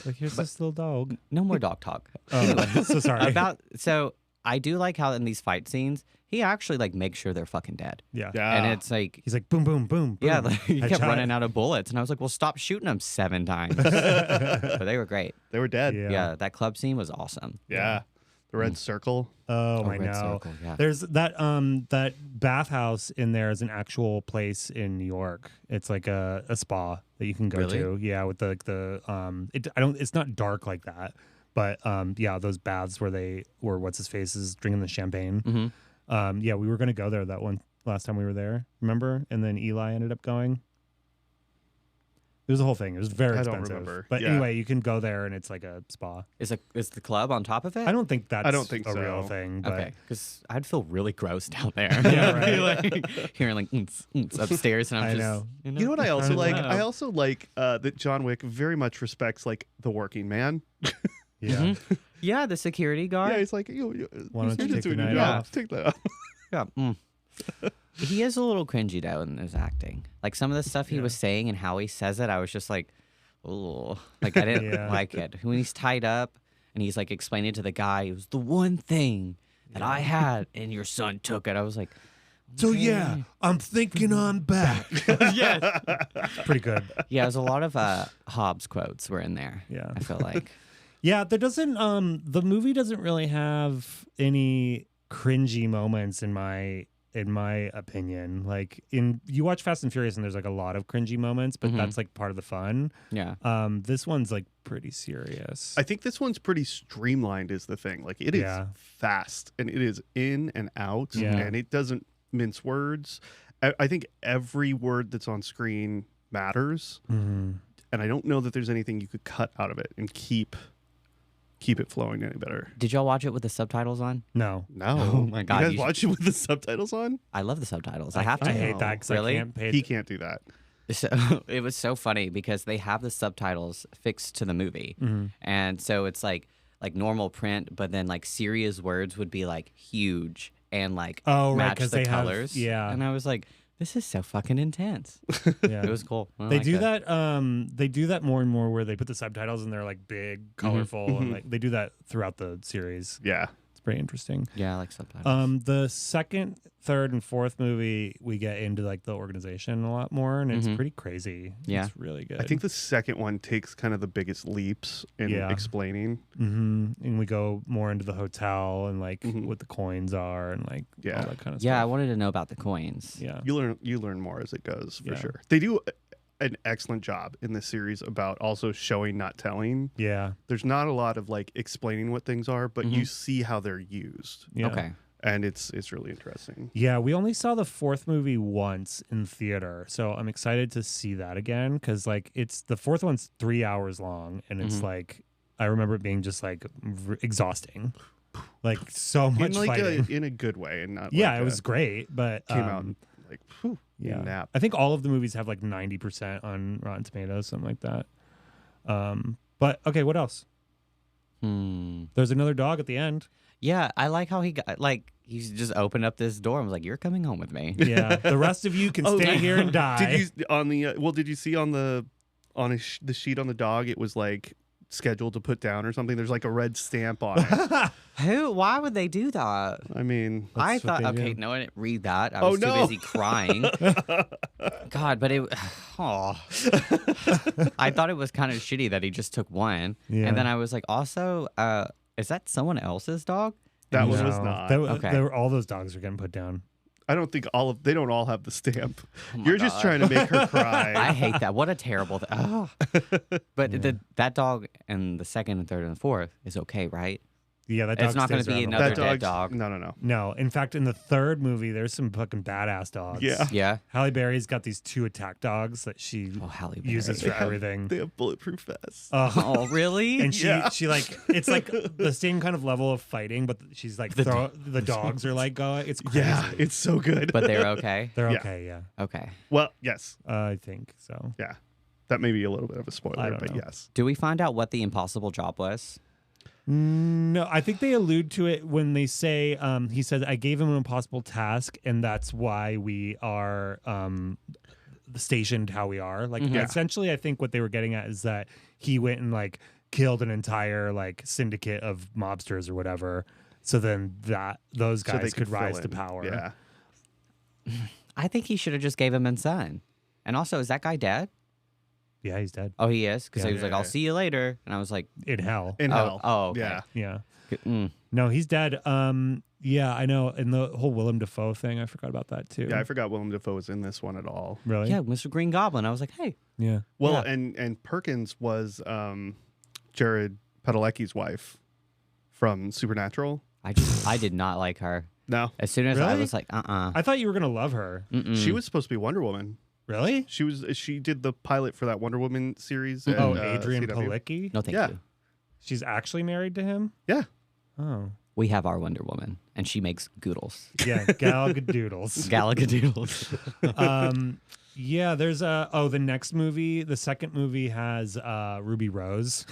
S1: Like, here's this little dog.
S2: No more dog talk.
S1: Oh, so sorry.
S2: So I do like how in these fight scenes he actually like makes sure they're fucking dead.
S1: Yeah.
S2: And it's like,
S1: He's like, boom, boom, boom.
S2: yeah,
S1: boom.
S2: like, he kept
S1: Headshot.
S2: running out of bullets, and I was like, well, stop shooting them 7 times. But they were great.
S3: They were dead.
S1: Yeah.
S2: Yeah, that club scene was awesome.
S3: Yeah. The red circle.
S1: Oh, I
S2: Red
S1: know.
S2: Circle, yeah.
S1: There's that bathhouse in there is an actual place in New York. It's like a spa that you can go
S2: Really?
S1: to. Yeah, with it's not dark like that, but yeah, those baths where what's his face is drinking the champagne. Yeah, we were gonna go there that one last time we were there. Remember? And then Eli ended up going. It was a whole thing. It was very
S3: I don't
S1: expensive.
S3: remember.
S1: But
S3: Yeah.
S1: anyway, you can go there and it's like a spa.
S2: Is the club on top of it?
S1: I don't think that's
S3: think
S1: a real
S3: so.
S1: thing. But
S2: Okay, because I'd feel really gross down there.
S1: Yeah,
S2: I'd be
S1: right.
S2: like, hearing like upstairs, and I'm
S1: I
S2: just.
S1: know.
S3: You know what I also
S1: I
S3: like?
S2: know.
S3: I also like that John Wick very much respects like the working man.
S1: yeah.
S2: Yeah, the security guard.
S3: Yeah, he's like,
S1: Why don't
S3: you're
S1: you
S3: just
S1: take the
S3: doing your
S1: night
S3: job.
S1: off?
S3: Take that off.
S2: Yeah. He is a little cringy though in his acting. Like some of the stuff he was saying and how he says it, I was just like, oh, like I didn't
S1: Yeah.
S2: like it. When he's tied up and he's like explaining to the guy, it was the one thing that I had and your son took it. I was like,
S1: So yeah, I'm thinking I'm back.
S2: Yes.
S1: Pretty good.
S2: Yeah, there's a lot of Hobbes quotes were in there.
S1: Yeah.
S2: I feel like.
S1: Yeah, there doesn't the movie doesn't really have any cringy moments in my opinion. Like you watch Fast and Furious and there's like a lot of cringy moments, but that's like part of the fun.
S2: Yeah.
S1: This one's like pretty serious.
S3: I think this one's pretty streamlined is the thing. Like it is fast and it is in and out and it doesn't mince words. I think every word that's on screen matters. And I don't know that there's anything you could cut out of it and keep it flowing any better.
S2: Did y'all watch it with the subtitles on?
S1: No.
S3: Oh
S2: my God,
S3: You guys
S2: you
S3: watch it with the subtitles on?
S2: I love the subtitles. I have to.
S1: I hate that because
S2: Really?
S1: I can't pay.
S3: He can't do that.
S2: So it was so funny because they have the subtitles fixed to the movie, and so it's like normal print, but then like serious words would be like huge and like match
S1: 'cause
S2: the
S1: they have-
S2: colors.
S1: yeah.
S2: And I was like, this is so fucking intense.
S1: Yeah.
S2: It was cool. I
S1: They
S2: liked
S1: do
S2: it.
S1: that. They do that more and more where they put the subtitles and they're like big, colorful, and like they do that throughout the series.
S3: Yeah.
S1: It's pretty interesting.
S2: Yeah, I like subtitles.
S1: The second, third, and fourth movie, we get into like the organization a lot more, and it's pretty crazy.
S2: Yeah.
S1: It's really good.
S3: I think the second one takes kind of the biggest leaps in explaining.
S1: and we go more into the hotel and like what the coins are and like all that kind of
S2: Yeah, I
S1: stuff.
S2: wanted to know about the coins.
S1: Yeah.
S3: You learn more as it goes for
S1: Yeah.
S3: sure. They do an excellent job in this series about also showing, not telling.
S1: Yeah.
S3: There's not a lot of like explaining what things are, but you see how they're used,
S1: Yeah.
S2: Okay.
S3: and it's really interesting.
S1: Yeah, we only saw the fourth movie once in theater, so I'm excited to see that again because like the fourth one's 3 hours long, and it's like I remember it being just like exhausting, like so much
S3: In like
S1: fighting.
S3: in a good way, and not
S1: Yeah,
S3: like
S1: it was great, but
S3: came out and like whew,
S1: yeah.
S3: nap.
S1: I think all of the movies have like 90% on Rotten Tomatoes, something like that. But okay, what else? There's another dog at the end.
S2: Yeah, I like how he got like he just opened up this door and was like, "You're coming home with me."
S1: Yeah, the rest of you can stay here and die.
S3: Did you on the did you see on the the sheet on the dog? It was like scheduled to put down or something. There's like a red stamp on it.
S2: Why would they do that?
S3: I mean,
S2: I
S1: That's what
S2: thought,
S1: they
S2: okay,
S1: do.
S2: no, I didn't read that. I
S3: Oh,
S2: was too
S3: no.
S2: busy crying. God, but it, I thought it was kind of shitty that he just took one.
S1: Yeah.
S2: And then I was like, also, is that someone else's dog?
S3: that one was
S1: No,
S3: not.
S2: Okay.
S1: all those dogs are getting put down.
S3: I don't think they don't all have the stamp.
S2: my
S3: You're just
S2: God.
S3: trying to make her cry.
S2: I hate that. What a terrible thing. But that dog in the second and third and fourth is okay, right?
S1: Yeah, that dog
S2: It's not going
S1: stays
S2: to be
S1: around.
S2: another
S3: that
S2: dead
S3: dog's-
S2: dog.
S3: No.
S1: No, in fact, in the third movie, there's some fucking badass dogs.
S3: Yeah.
S2: Yeah.
S1: Halle Berry's got these 2 attack dogs that she
S2: Oh, Halle Berry.
S1: uses for everything.
S3: They have bulletproof vests.
S2: Oh, really?
S1: And she
S3: Yeah.
S1: like it's like the same kind of level of fighting, but she's like the dogs are like going. It's crazy.
S3: Yeah, it's so good.
S2: But they're okay.
S1: They're
S3: Yeah.
S1: okay. Yeah,
S2: Okay.
S3: well, yes,
S1: I think so.
S3: yeah. That may be a little bit of a
S1: I
S3: spoiler,
S1: don't
S3: but
S1: know.
S3: yes.
S2: Do we find out what the impossible job was?
S1: No, I think they allude to it when they say he said I gave him an impossible task, and that's why we are stationed how we are. Like essentially, I think what they were getting at is that he went and like killed an entire like syndicate of mobsters or whatever. So then those
S3: So they
S1: guys could
S3: fill
S1: rise to
S3: in.
S1: power.
S3: Yeah.
S2: I think he should have just gave him his son. And also, is that guy dead?
S1: Yeah, he's dead
S2: Oh, he is? Because
S1: Yeah.
S2: he was like, I'll see you later. And I was like,
S1: in hell.
S3: In hell.
S2: oh, okay.
S3: Yeah.
S1: Yeah.
S2: mm.
S1: No, he's dead. Yeah, I know. And the whole Willem Dafoe thing, I forgot about that too.
S3: Yeah, I forgot Willem Dafoe was in this one at all.
S1: Really?
S2: Yeah, Mr. Green Goblin. I was like, hey.
S1: Yeah.
S3: Well,
S2: Yeah.
S3: and Perkins was Jared Padalecki's wife from Supernatural.
S2: I did not like her.
S3: No,
S2: As soon as I
S1: Really?
S2: was like,
S1: I thought you were gonna love her.
S3: she was supposed to be Wonder Woman.
S1: Really?
S3: She did the pilot for that Wonder Woman series. at,
S1: Oh, Adrian
S3: CW.
S1: Palicki?
S2: No, thank
S3: Yeah.
S2: you.
S1: She's actually married to him?
S3: Yeah.
S1: Oh.
S2: We have our Wonder Woman, and she makes goodles.
S1: Yeah, Gal Gadoodles.
S2: Galagadoodles.
S1: Yeah, there's the next movie, the second movie has Ruby Rose.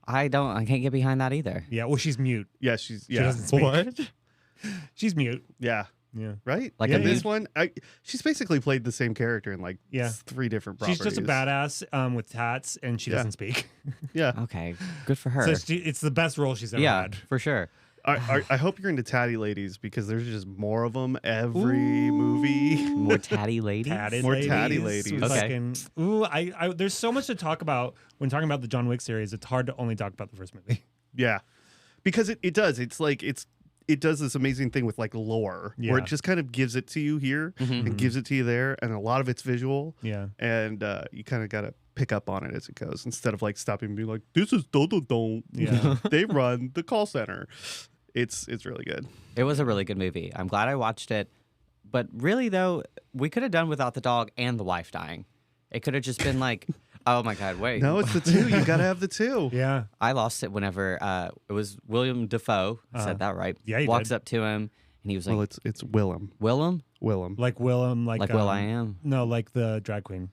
S2: I can't get behind that either.
S1: Yeah, well, she's mute.
S3: Yeah,
S1: She doesn't speak. She's mute.
S3: Yeah.
S1: Yeah.
S3: Right?
S2: Like
S1: Yeah,
S3: in
S2: a
S3: this
S2: mute-
S3: one, she's basically played the same character in like
S1: Yeah.
S3: 3 different properties.
S1: She's just a badass with tats, and she
S3: Yeah.
S1: doesn't speak.
S3: Yeah.
S2: Okay, good for her.
S1: So it's the best role she's ever
S2: yeah,
S1: had.
S2: for sure.
S3: I hope you're into tatty ladies because there's just more of them every movie.
S2: More tatty ladies.
S3: More tatty ladies.
S2: Okay.
S1: There's so much to talk about when talking about the John Wick series. It's hard to only talk about the first movie.
S3: Yeah, because it does. It's like it does this amazing thing with like lore where it just kind of gives it to you here and gives it to you there, and a lot of it's visual.
S1: Yeah,
S3: and you kind of got to pick up on it as it goes instead of like stopping and being like, "This is don't."
S1: Yeah,
S3: they run the call center. It's really good.
S2: It was a really good movie. I'm glad I watched it. But really, though, we could have done without the dog and the wife dying. It could have just been like, oh my God, wait.
S3: No, it's the two. You got to have the two.
S1: yeah.
S2: I lost it whenever it was William Dafoe. I said that right.
S1: Yeah, you
S2: walks
S1: did.
S2: up to him and he was like,
S3: Well, it's Willem.
S2: Willem?
S1: Like Willem,
S2: Like Will I Am?
S1: No, like the drag queen.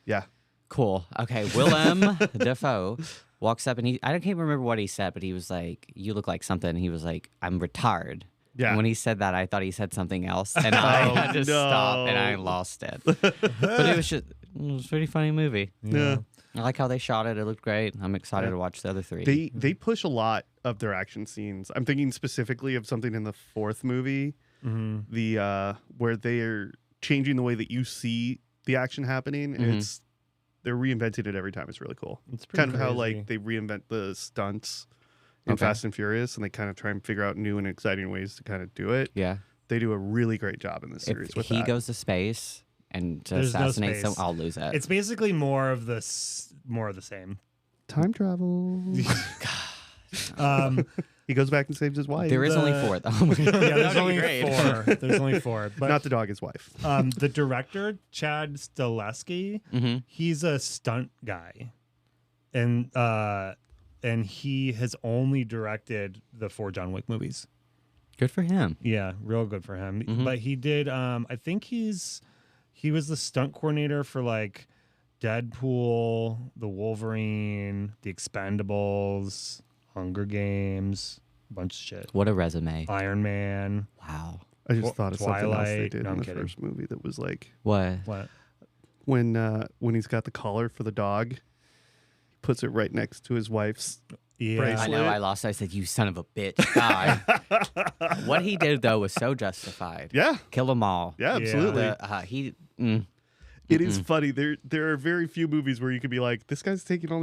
S3: Yeah.
S2: Cool. Okay, Willem Dafoe walks up and I can't remember what he said, but he was like, you look like something. He was like, I'm retired.
S3: Yeah.
S2: And when he said that, I thought he said something else, and I had to stop, and I lost it. But it was a pretty funny movie.
S3: Yeah.
S2: I like how they shot it. It looked great. I'm excited to watch the other three.
S3: They push a lot of their action scenes. I'm thinking specifically of something in the fourth movie, the where they're changing the way that you see the action happening. And they're reinventing it every time. It's really cool.
S1: It's pretty
S3: kind of how
S1: crazy.
S3: like they reinvent the stunts in Fast and Furious, and they kind of try and figure out new and exciting ways to kind of do it.
S2: Yeah.
S3: They do a really great job in this series
S2: If
S3: with
S2: he
S3: that.
S2: goes to space and
S1: There's no
S2: assassinates
S1: space.
S2: them, I'll lose it.
S1: It's basically more of the same.
S3: Time travel.
S1: Um,
S3: He goes back and saves his wife.
S2: There is only four, though. Oh my God.
S1: yeah, there's
S2: That'd be
S1: only
S2: great.
S1: four. There's only four. But
S3: Not the dog, his wife.
S1: the director, Chad Stileski, he's a stunt guy, and he has only directed the 4 John Wick movies.
S2: Good for him.
S1: Yeah, real good for him. But he did. I think he was the stunt coordinator for like Deadpool, the Wolverine, the Expendables, Hunger Games, a bunch of shit.
S2: What a resume.
S1: Iron Man.
S2: Wow.
S3: I just thought of something else they
S1: Twilight.
S3: did
S1: No,
S3: in
S1: I'm
S3: the
S1: kidding.
S3: first movie that was like
S2: What?
S1: What?
S3: when he's got the collar for the dog, he puts it right next to his wife's.
S1: Yeah.
S3: Bracelet.
S2: I know I lost. I said, you son of a bitch. God. What he did, though, was so justified.
S3: Yeah,
S2: Kill them all.
S3: yeah, absolutely. It is funny. There are very few movies where you could be like, this guy's taking all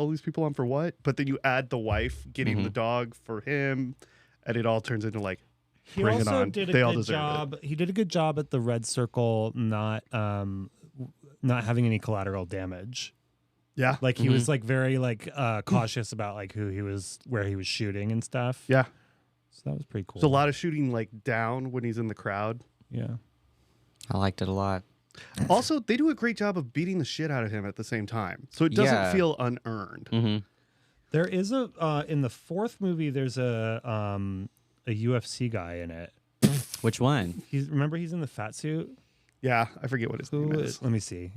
S3: these people on for what? But then you add the wife getting the dog for him, and it all turns into like,
S1: He
S3: bring it
S1: also
S3: on.
S1: did a
S3: They all
S1: good
S3: deserve
S1: job. He did a good job at the Red Circle not having any collateral damage.
S3: Yeah,
S1: Like he was like very like cautious about like who he was, where he was shooting and stuff.
S3: yeah.
S1: So that was pretty cool.
S3: There's a lot of shooting like down when he's in the crowd.
S1: Yeah.
S2: I liked it a lot.
S3: Also, they do a great job of beating the shit out of him at the same time, so it doesn't
S2: Yeah.
S3: feel unearned.
S2: Mm-hmm.
S1: There is in the 4th movie there's a UFC guy in it.
S2: Which one?
S1: He's in the fat suit.
S3: Yeah, I forget what his
S1: Who
S3: name
S1: is?
S3: is.
S1: Let me see.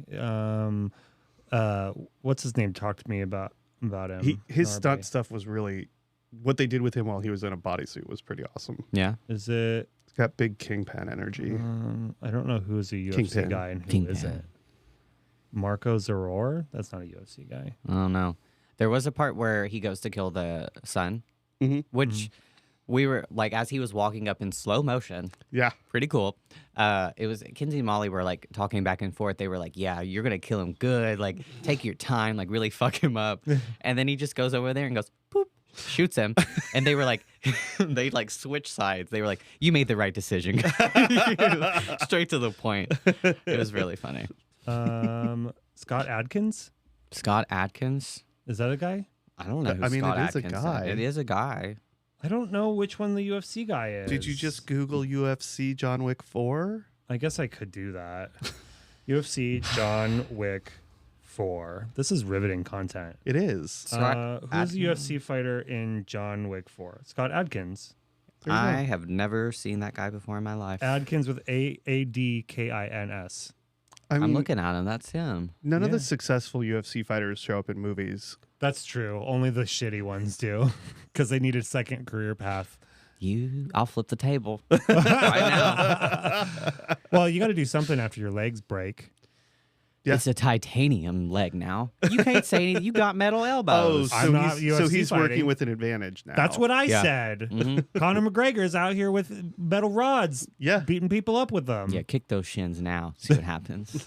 S1: What's his name? Talk to me about him.
S3: His
S1: Narby.
S3: stunt stuff was really what they did with him while he was in a bodysuit was pretty awesome.
S2: Yeah.
S1: Is it?
S3: He's got big kingpin energy.
S1: I don't know who's a UFC
S3: Kingpin.
S1: guy and who
S2: Kingpin.
S1: not Marco Zaror? That's not a UFC guy.
S2: I don't know. There was a part where he goes to kill the son, which we were like, as he was walking up in slow motion,
S3: Yeah,
S2: pretty cool. It was Kinsey and Molly were like talking back and forth. They were like, yeah, you're going to kill him good. Like, take your time, like really fuck him up. And then he just goes over there and goes, boop, shoots him. And they were like, they like switch sides. They were like, you made the right decision. Straight to the point. It was really funny.
S1: Scott Adkins?
S2: Scott Adkins.
S1: Is that a guy?
S2: I don't know who
S3: I mean,
S2: Scott
S3: it is a
S2: Adkins
S3: guy.
S2: It is a guy.
S1: I don't know which one the UFC guy is.
S3: did you just Google UFC John Wick 4?
S1: I guess I could do that. UFC John Wick 4. This is riveting content.
S3: It is.
S2: Scott
S1: Who's the
S2: Adkins?
S1: UFC fighter in John Wick 4? Scott Adkins.
S3: There you go.
S2: I have never seen that guy before in my life.
S1: Adkins with Adkins.
S3: I
S2: I'm
S3: mean,
S2: looking at him. That's him.
S3: none of
S1: Yeah.
S3: the successful UFC fighters show up in movies.
S1: That's true. Only the shitty ones do, because they need a second career path.
S2: I'll flip the table right now.
S1: Well, you got to do something after your legs break.
S3: Yeah.
S2: It's a titanium leg now. You can't say anything. You got metal
S3: Oh,
S2: elbows.
S3: so
S1: I'm not UFC
S3: he's
S1: fighting.
S3: working with an advantage now.
S1: That's what I
S2: Yeah.
S1: said.
S2: Mhm.
S1: Conor McGregor's out here with metal rods,
S3: Yeah.
S1: beating people up with them.
S2: Yeah, kick those shins now. See what happens.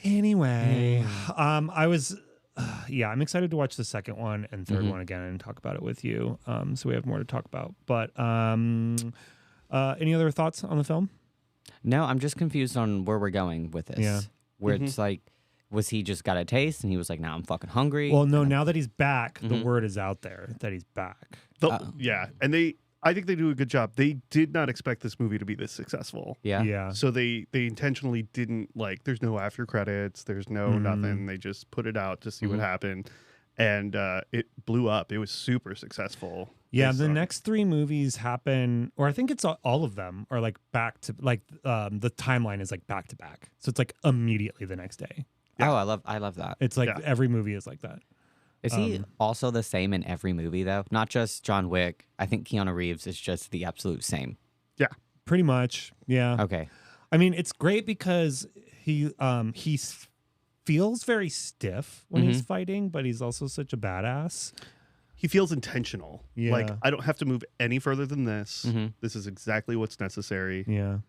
S1: Anyway, I was, I'm excited to watch the second one and third
S2: Mhm.
S1: one again and talk about it with you. So we have more to talk about. But any other thoughts on the film?
S2: No, I'm just confused on where we're going with this.
S1: Yeah.
S2: Where it's like, was he just got a taste and he was like, now I'm fucking hungry?
S1: Well, no, now that he's back, the
S2: Mhm.
S1: word is out there that he's back.
S3: Yeah, and I think they do a good job. They did not expect this movie to be this successful.
S2: Yeah.
S1: Yeah.
S3: So they intentionally didn't there's no after credits, there's no nothing. They just put it out to see what happened. And it blew up. It was super successful.
S1: Yeah,
S3: based
S1: the
S3: on-
S1: next three movies happen, or I think it's all of them are like back to the timeline is like back to back. So it's like immediately the next day.
S2: Oh, I love that.
S1: It's like
S3: Yeah.
S1: every movie is like that.
S2: Is he also the same in every movie though? Not just John Wick. I think Keanu Reeves is just the absolute same.
S1: Pretty much. Yeah.
S2: Okay.
S1: I mean, it's great because he feels very stiff when he's fighting, but he's also such a badass.
S3: He feels intentional.
S1: Yeah.
S3: Like, I don't have to move any further than this.
S2: Mhm.
S3: This is exactly what's necessary.
S1: Yeah.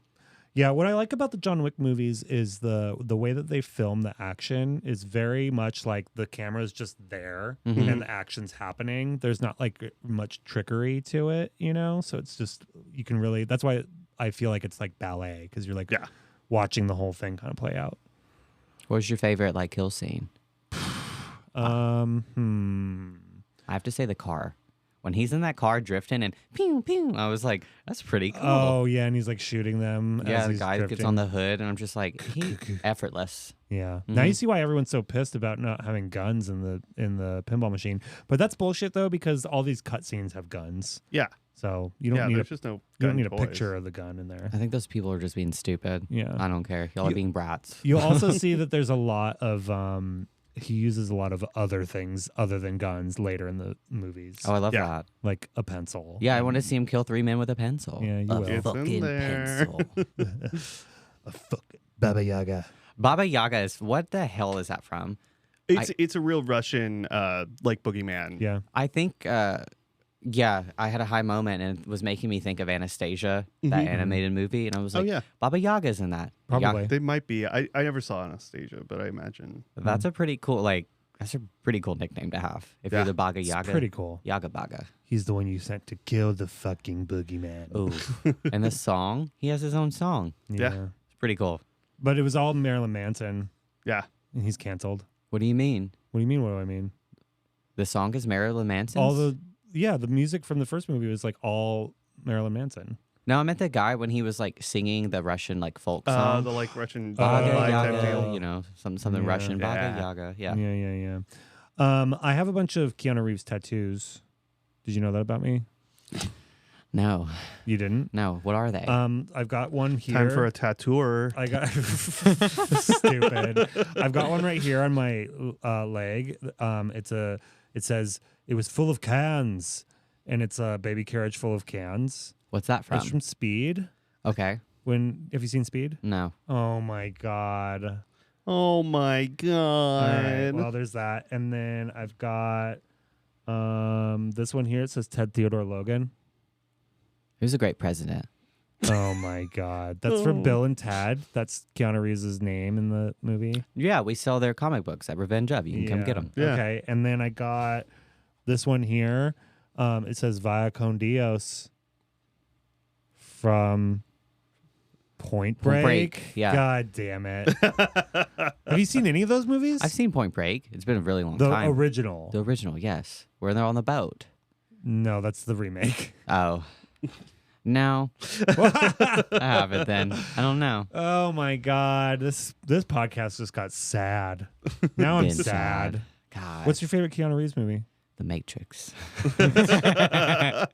S1: Yeah, what I like about the John Wick movies is the way that they film the action is very much like the camera's just there and the action's happening. There's not like much trickery to it, you know? So it's just you can really that's why I feel like it's like ballet because you're like watching the whole thing kind of play out.
S2: What's your favorite like kill scene? I have to say the car. When he's in that car drifting and pew pew, I was like, that's pretty cool.
S1: Oh yeah, and he's like shooting them.
S2: yeah,
S1: as
S2: the
S1: he's
S2: guy gets
S1: drifting.
S2: on the hood, and I'm just like, effortless.
S1: Yeah. Now you see why everyone's so pissed about not having guns in the pinball machine. But that's bullshit though, because all these cutscenes have guns.
S3: Yeah.
S1: So you don't need
S3: there's just no
S1: you don't
S3: gun
S1: need a
S3: toys.
S1: picture of the gun in there.
S2: I think those people are just being stupid.
S1: Yeah.
S2: I don't care. Y'all are being brats.
S1: You'll also see that there's a lot of he uses a lot of other things other than guns later in the movies.
S2: Oh, I love
S3: Yeah.
S2: that.
S1: Like a pencil.
S2: Yeah, I want to see him kill 3 men with a pencil.
S1: Yeah, you
S2: a
S1: will.
S3: It's in
S2: fucking
S3: there.
S2: pencil.
S1: A fucking Baba Yaga.
S2: Baba Yaga is what the hell is that from?
S3: It's a real Russian like boogeyman.
S1: Yeah.
S2: I think yeah, I had a high moment and it was making me think of Anastasia, that animated movie, and I was
S3: Oh,
S2: like,
S3: yeah.
S2: Baba Yaga's in that.
S1: Probably.
S3: They might be. I never saw Anastasia, but I imagine.
S2: That's a pretty cool that's a pretty cool nickname to have. If
S3: Yeah.
S2: you're the Baba
S1: It's
S2: Yaga.
S1: pretty cool.
S2: Yaga Baga.
S1: He's the one you sent to kill the fucking boogeyman.
S2: Ooh. And the song, he has his own song.
S3: Yeah.
S2: It's pretty cool.
S1: But it was all Marilyn Manson
S3: Yeah.
S1: and he's canceled.
S2: What do you mean?
S1: What do you mean? What do I mean?
S2: The song is Marilyn Manson?
S1: All the music from the first movie was like all Marilyn Manson.
S2: No, I meant the guy when he was like singing the Russian like folk song.
S3: The like Russian
S2: Baga
S3: vibe type
S2: Yaga,
S3: deal.
S2: you know, something
S1: Yeah.
S2: Russian. Baga
S3: Yeah.
S2: Yaga. Yeah.
S1: Yeah. I have a bunch of Keanu Reeves tattoos. Did you know that about me?
S2: No.
S1: You didn't?
S2: No. What are they?
S1: I've got one here.
S3: Time for a tattooer.
S1: I got stupid. I've got one right here on my leg. It says it was full of cans, and it's a baby carriage full of cans.
S2: What's that from?
S1: It's from Speed.
S2: Okay.
S1: Have you seen Speed?
S2: No.
S1: Oh my god.
S3: Oh my
S1: All
S3: god.
S1: right. Well, there's that, and then I've got this one here. It says Ted Theodore Logan.
S2: Who's a great president?
S1: Oh my god. That's from Bill and Ted. That's Keanu Reeves' name in the movie.
S2: Yeah, we sell their comic books at Revenge of. You can come get them.
S3: Yeah.
S1: Okay. And then I got this one here. It says Via Con Dios from Point Break.
S2: Break, yeah.
S1: God damn it. Have you seen any of those movies?
S2: I've seen Point Break. It's been a really long
S1: the
S2: time.
S1: original.
S2: The original, yes. Where they're on the boat.
S1: No, that's the remake.
S2: Oh. No. I haven't then. I don't know.
S1: Oh my god. This podcast just got sad. Now I'm
S2: Been
S1: sad.
S2: God.
S1: What's your favorite Keanu Reeves movie?
S2: The Matrix? I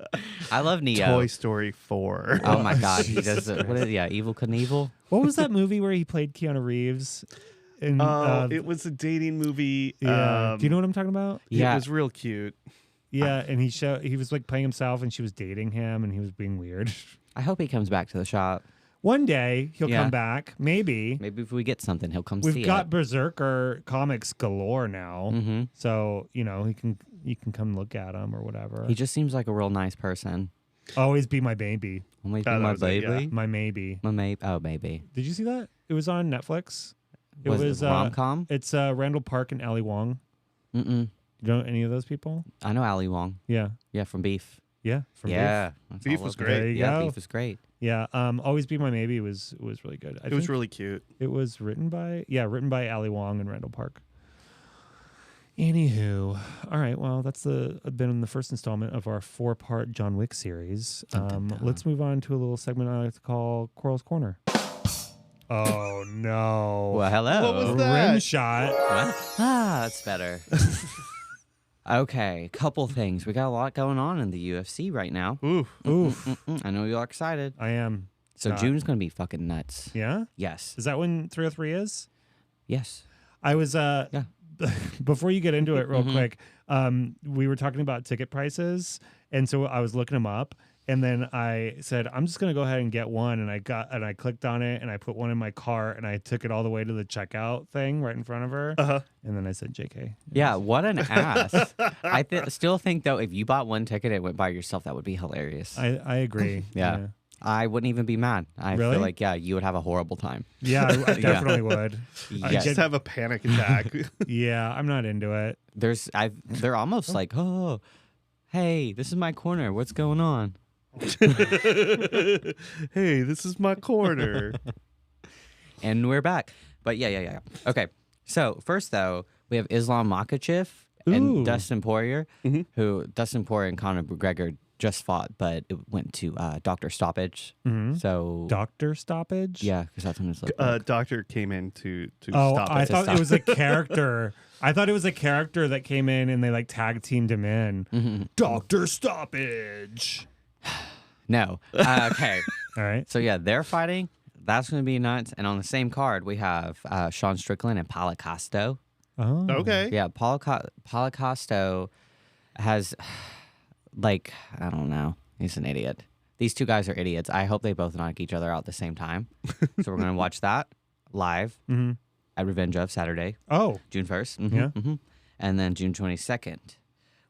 S2: love Neo.
S3: Toy Story 4.
S2: Oh my God. He
S1: Jesus
S2: does it. What is Evil Knievel?
S1: What was that movie where he played Keanu Reeves? In,
S3: It was a dating movie.
S1: yeah. Do you know what I'm talking about?
S2: Yeah.
S3: It was real cute.
S1: Yeah, and he was like playing himself, and she was dating him, and he was being weird.
S2: I hope he comes back to the shop.
S1: One day he'll
S2: Yeah.
S1: come back. Maybe.
S2: Maybe if we get something, he'll come see
S1: We've got
S2: it.
S1: Berserker comics galore now.
S2: Mm-hmm.
S1: So, you can come look at them or whatever.
S2: He just seems like a real nice person.
S1: Always be my baby.
S2: Always
S3: That
S2: be my
S3: was it,
S2: baby.
S3: yeah.
S1: My maybe.
S2: My maybe. Oh, maybe.
S1: Did you see that? It was on Netflix. It
S2: Was it rom-com?
S1: It's Randall Park and Ali Wong.
S2: Mm-mm.
S1: You know any of those people?
S2: I know Ali Wong.
S1: Yeah.
S2: Yeah, from Beef.
S1: Yeah. From
S2: Yeah. That's
S3: Beef
S2: all
S3: was
S2: over
S3: great.
S2: it.
S1: There you
S2: Yeah,
S1: go.
S2: Beef was great.
S1: Yeah. Always Be My Maybe was really good.
S3: It was really cute.
S1: It was written by Ali Wong and Randall Park. Anywho, all right. Well, that's been the first installment of our 4-part John Wick series. Let's move on to a little segment I like to call Quarrel's Corner. Oh no!
S2: Well, hello.
S3: What was
S1: A
S3: that?
S1: rim shot.
S2: What? Ah, that's better. Okay, couple things. We got a lot going on in the UFC right now.
S3: Ooh.
S1: Oof!
S2: I know you're excited.
S1: I am.
S2: So
S1: Not.
S2: June's gonna be fucking nuts.
S1: Yeah.
S2: Yes.
S1: Is that when 303 is?
S2: Yes.
S1: I was
S2: Yeah.
S1: before you get into it real quick, we were talking about ticket prices, and so I was looking them up, and then I said I'm just gonna go ahead and get one, and I clicked on it, and I put one in my cart, and I took it all the way to the checkout thing right in front of her, and then I said JK.
S2: Yeah. What an ass. I still think though, if you bought one ticket and went by yourself, that would be hilarious.
S1: I agree.
S2: Yeah. I wouldn't even be mad. I
S1: Really?
S2: feel like you would have a horrible time.
S1: Yeah, I definitely would.
S3: I just have a panic attack.
S1: Yeah, I'm not into it.
S2: They're almost like, oh, hey, this is my corner. What's going on?
S3: Hey, this is my corner.
S2: And we're back. But yeah. Okay. So first though, we have Islam Makhachev and
S1: Ooh.
S2: Dustin Poirier, who Dustin Poirier and Conor McGregor just fought, but it went to doctor stoppage. So
S1: Doctor stoppage.
S2: yeah, because that's when it's like
S3: Doctor came in to
S1: Oh,
S3: stop
S1: I
S3: it.
S1: thought it was a character. I thought it was a character that came in and they like tag teamed him in. Doctor stoppage.
S2: no. Okay.
S1: All right.
S2: So yeah, they're fighting. That's going to be nuts. And on the same card, we have Sean Strickland and Paulo Costa.
S1: Oh.
S3: Okay.
S2: Yeah, Paulo Costa has, like, I don't know. He's an idiot. These two guys are idiots. I hope they both knock each other out at the same time. So we're going to watch that live at Revenge of Saturday,
S1: Oh.
S2: June 1st.
S1: Yeah.
S2: And then June 22nd,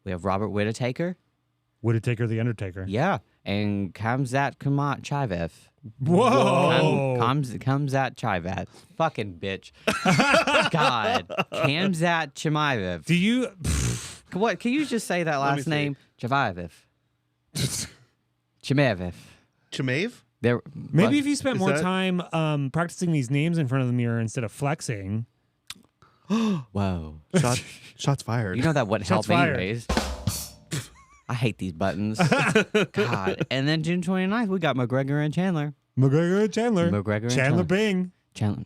S2: we have Robert Whittaker.
S1: Whittaker the Undertaker.
S2: Yeah. And Khamzat Chivaev.
S1: Whoa.
S2: Khamzat Chivaev. Fucking bitch. God. Khamzat Chimaev.
S1: Do you?
S2: What? Can you just say that
S3: me
S2: last
S3: see.
S2: name? Chivaev. Chimaev.
S3: Chimave?
S2: There.
S1: Maybe if you spent
S3: Is
S1: more
S3: that-
S1: time practicing these names in front of the mirror instead of flexing.
S2: Whoa.
S3: Shots fired.
S2: You know that would
S1: Shots
S2: help
S1: fired.
S2: anyways. I hate these buttons. God. And then June 29th, we got McGregor and Chandler.
S1: McGregor Chandler.
S2: McGregor and
S1: Chandler Bing.
S2: Chandler.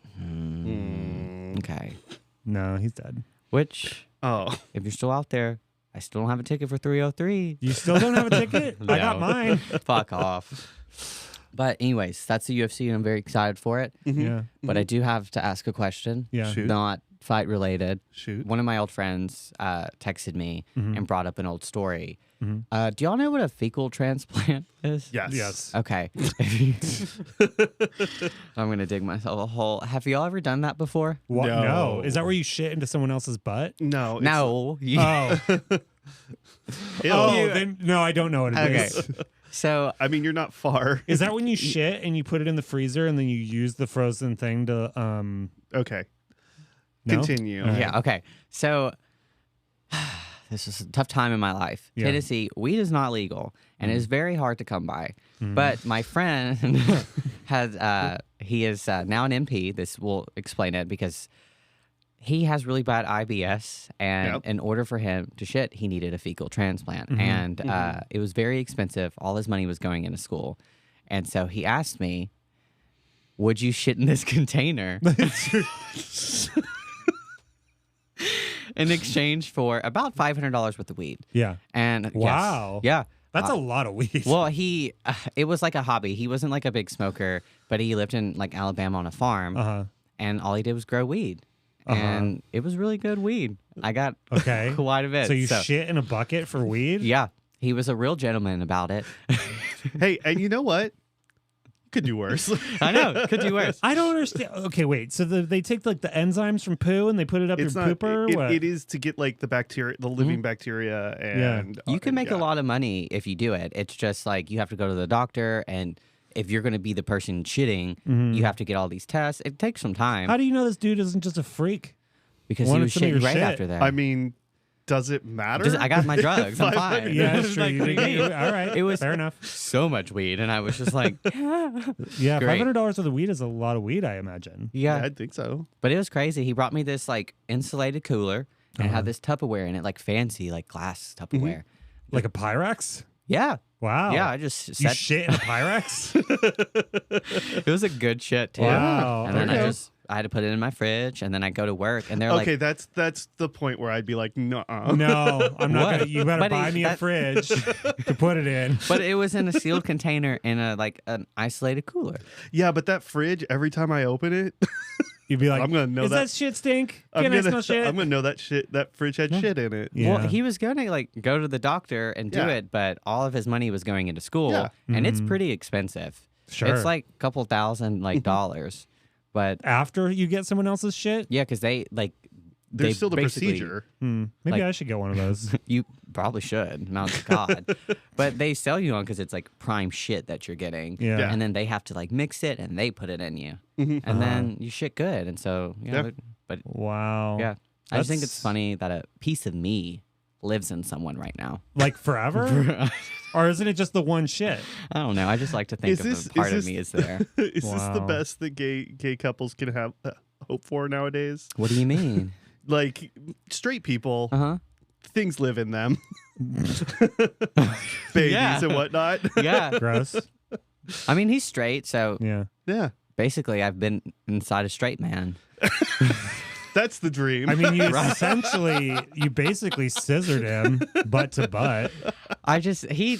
S2: Okay.
S1: No, he's dead.
S2: Which,
S3: Oh.
S2: if you're still out there, I still don't have a ticket for 303.
S1: You still don't have a ticket? I got
S2: No.
S1: mine.
S2: Fuck off. But anyways, that's the UFC and I'm very excited for it.
S1: Yeah.
S2: But I do have to ask a question.
S1: Yeah.
S3: Shoot.
S2: Not fight related.
S3: Shoot.
S2: One of my old friends texted me and brought up an old story.
S1: Mm-hmm.
S2: Do y'all know what a fecal transplant is?
S3: Yes.
S1: Yes.
S2: Okay. I'm going to dig myself a hole. Have y'all ever done that before?
S1: What?
S3: No.
S1: No. Is that where you shit into someone else's butt?
S3: No. it's-
S2: No.
S1: Oh.
S3: Ew.
S1: Oh, then no, I don't know what it is.
S2: Okay. So,
S3: I mean, you're not far.
S1: Is that when you shit and you put it in the freezer and then you use the frozen thing to
S3: Okay.
S1: no?
S3: Continue.
S1: All right.
S2: yeah, okay. So, this is a tough time in my life.
S1: Yeah.
S2: Tennessee, weed is not legal, and it is very hard to come by. But my friend has, he is now an MP. This will explain it because he has really bad IBS, and
S3: Yep.
S2: in order for him to shit, he needed a fecal transplant. And it was very expensive. All his money was going into school. And so he asked me, would you shit in this container? In exchange for about $500 worth of weed.
S1: Yeah.
S2: And yes,
S1: Wow.
S2: yeah.
S1: That's a lot of weed.
S2: Well, it was like a hobby. He wasn't like a big smoker, but he lived in like Alabama on a farm,
S1: Uh-huh.
S2: and all he did was grow weed, and it was really good weed. I got
S1: Okay.
S2: quite a bit.
S1: So you shit in a bucket for weed?
S2: Yeah, he was a real gentleman about it.
S3: Hey, and you know what? Could do worse.
S2: I know, could do worse.
S1: I don't understand. Okay, wait. So they take like the enzymes from poo and they put it up
S3: It's
S1: your
S3: not.
S1: pooper? What?
S3: It is to get like the bacteria, the living bacteria, and
S2: You can make a lot of money if you do it. It's just like you have to go to the doctor, and if you're going to be the person shitting, you have to get all these tests. It takes some time.
S1: How do you know this dude isn't just a freak?
S2: Because he
S1: wanted
S2: was
S1: some of
S2: shitting
S1: your
S2: right
S1: shit.
S2: after that.
S3: I mean, does it matter?
S2: I got my drugs. I'm fine.
S1: Yeah, sure.
S2: Like, what do you mean?
S1: All right.
S2: It was
S1: fair enough.
S2: so much weed, and I was just like,
S1: Yeah,
S2: Great.
S1: $500 worth of weed is a lot of weed, I imagine.
S3: Yeah, I think so.
S2: But it was crazy. He brought me this like insulated cooler and it had this Tupperware in it, like fancy, like glass Tupperware.
S1: Like a Pyrex?
S2: Yeah.
S1: Wow.
S2: Yeah, I just
S1: You
S2: said
S1: shit in a Pyrex?
S2: it was a good shit too.
S1: Wow.
S2: And then
S1: Okay.
S2: I had to put it in my fridge, and then I go to work, and they're
S3: Okay,
S2: like,
S3: that's the point where I'd be like, no.
S1: No, I'm not
S2: What?
S1: gonna. You better
S2: But
S1: buy me a fridge to put it in.
S2: but it was in a sealed container in a like an isolated cooler.
S3: Yeah, but that fridge, every time I open it,
S1: You'd be like,
S3: I'm gonna know
S1: "Is
S3: that-
S1: that shit stink?
S3: I'm
S1: Can I
S3: gonna
S1: smell shit?"
S3: I'm gonna know that fridge had shit in it.
S1: Yeah.
S2: Well, he was gonna like go to the doctor and do
S3: Yeah.
S2: it, but all of his money was going into school,
S3: Yeah.
S2: and it's pretty expensive.
S1: Sure.
S2: It's like a couple thousand like dollars, but
S1: After you get someone else's shit,
S2: yeah, because they like
S3: There's
S2: they
S3: still the
S2: basically-
S3: procedure.
S1: maybe
S2: Like-
S1: I should get one of those.
S2: You probably should, not to God, but they sell you on because it's like prime shit that you're getting.
S1: Yeah.
S3: Yeah.
S2: And then they have to like mix it and they put it in you,
S3: Mhm.
S2: and then you shit good. And so
S3: Yeah.
S2: but
S1: Wow.
S2: yeah, I just think
S1: That's-
S2: it's funny that a piece of me lives in someone right now.
S1: Like forever, or isn't it just the one shit?
S2: I don't know. I just like to think
S3: Is this-
S2: of a part
S3: is
S2: of me
S3: this-
S2: is there.
S3: Is this the
S1: Wow.
S3: best that gay couples can have hope for nowadays?
S2: What do you mean?
S3: Like straight people,
S2: Uh
S3: things live in them, babies
S2: Yeah.
S3: and whatnot.
S2: huh. Yeah.
S1: Gross.
S2: I mean, he's straight, so
S1: Yeah.
S3: Yeah,
S2: basically, I've been inside a straight man.
S3: that's the dream.
S1: I mean, you basically scissored him butt to butt.
S2: He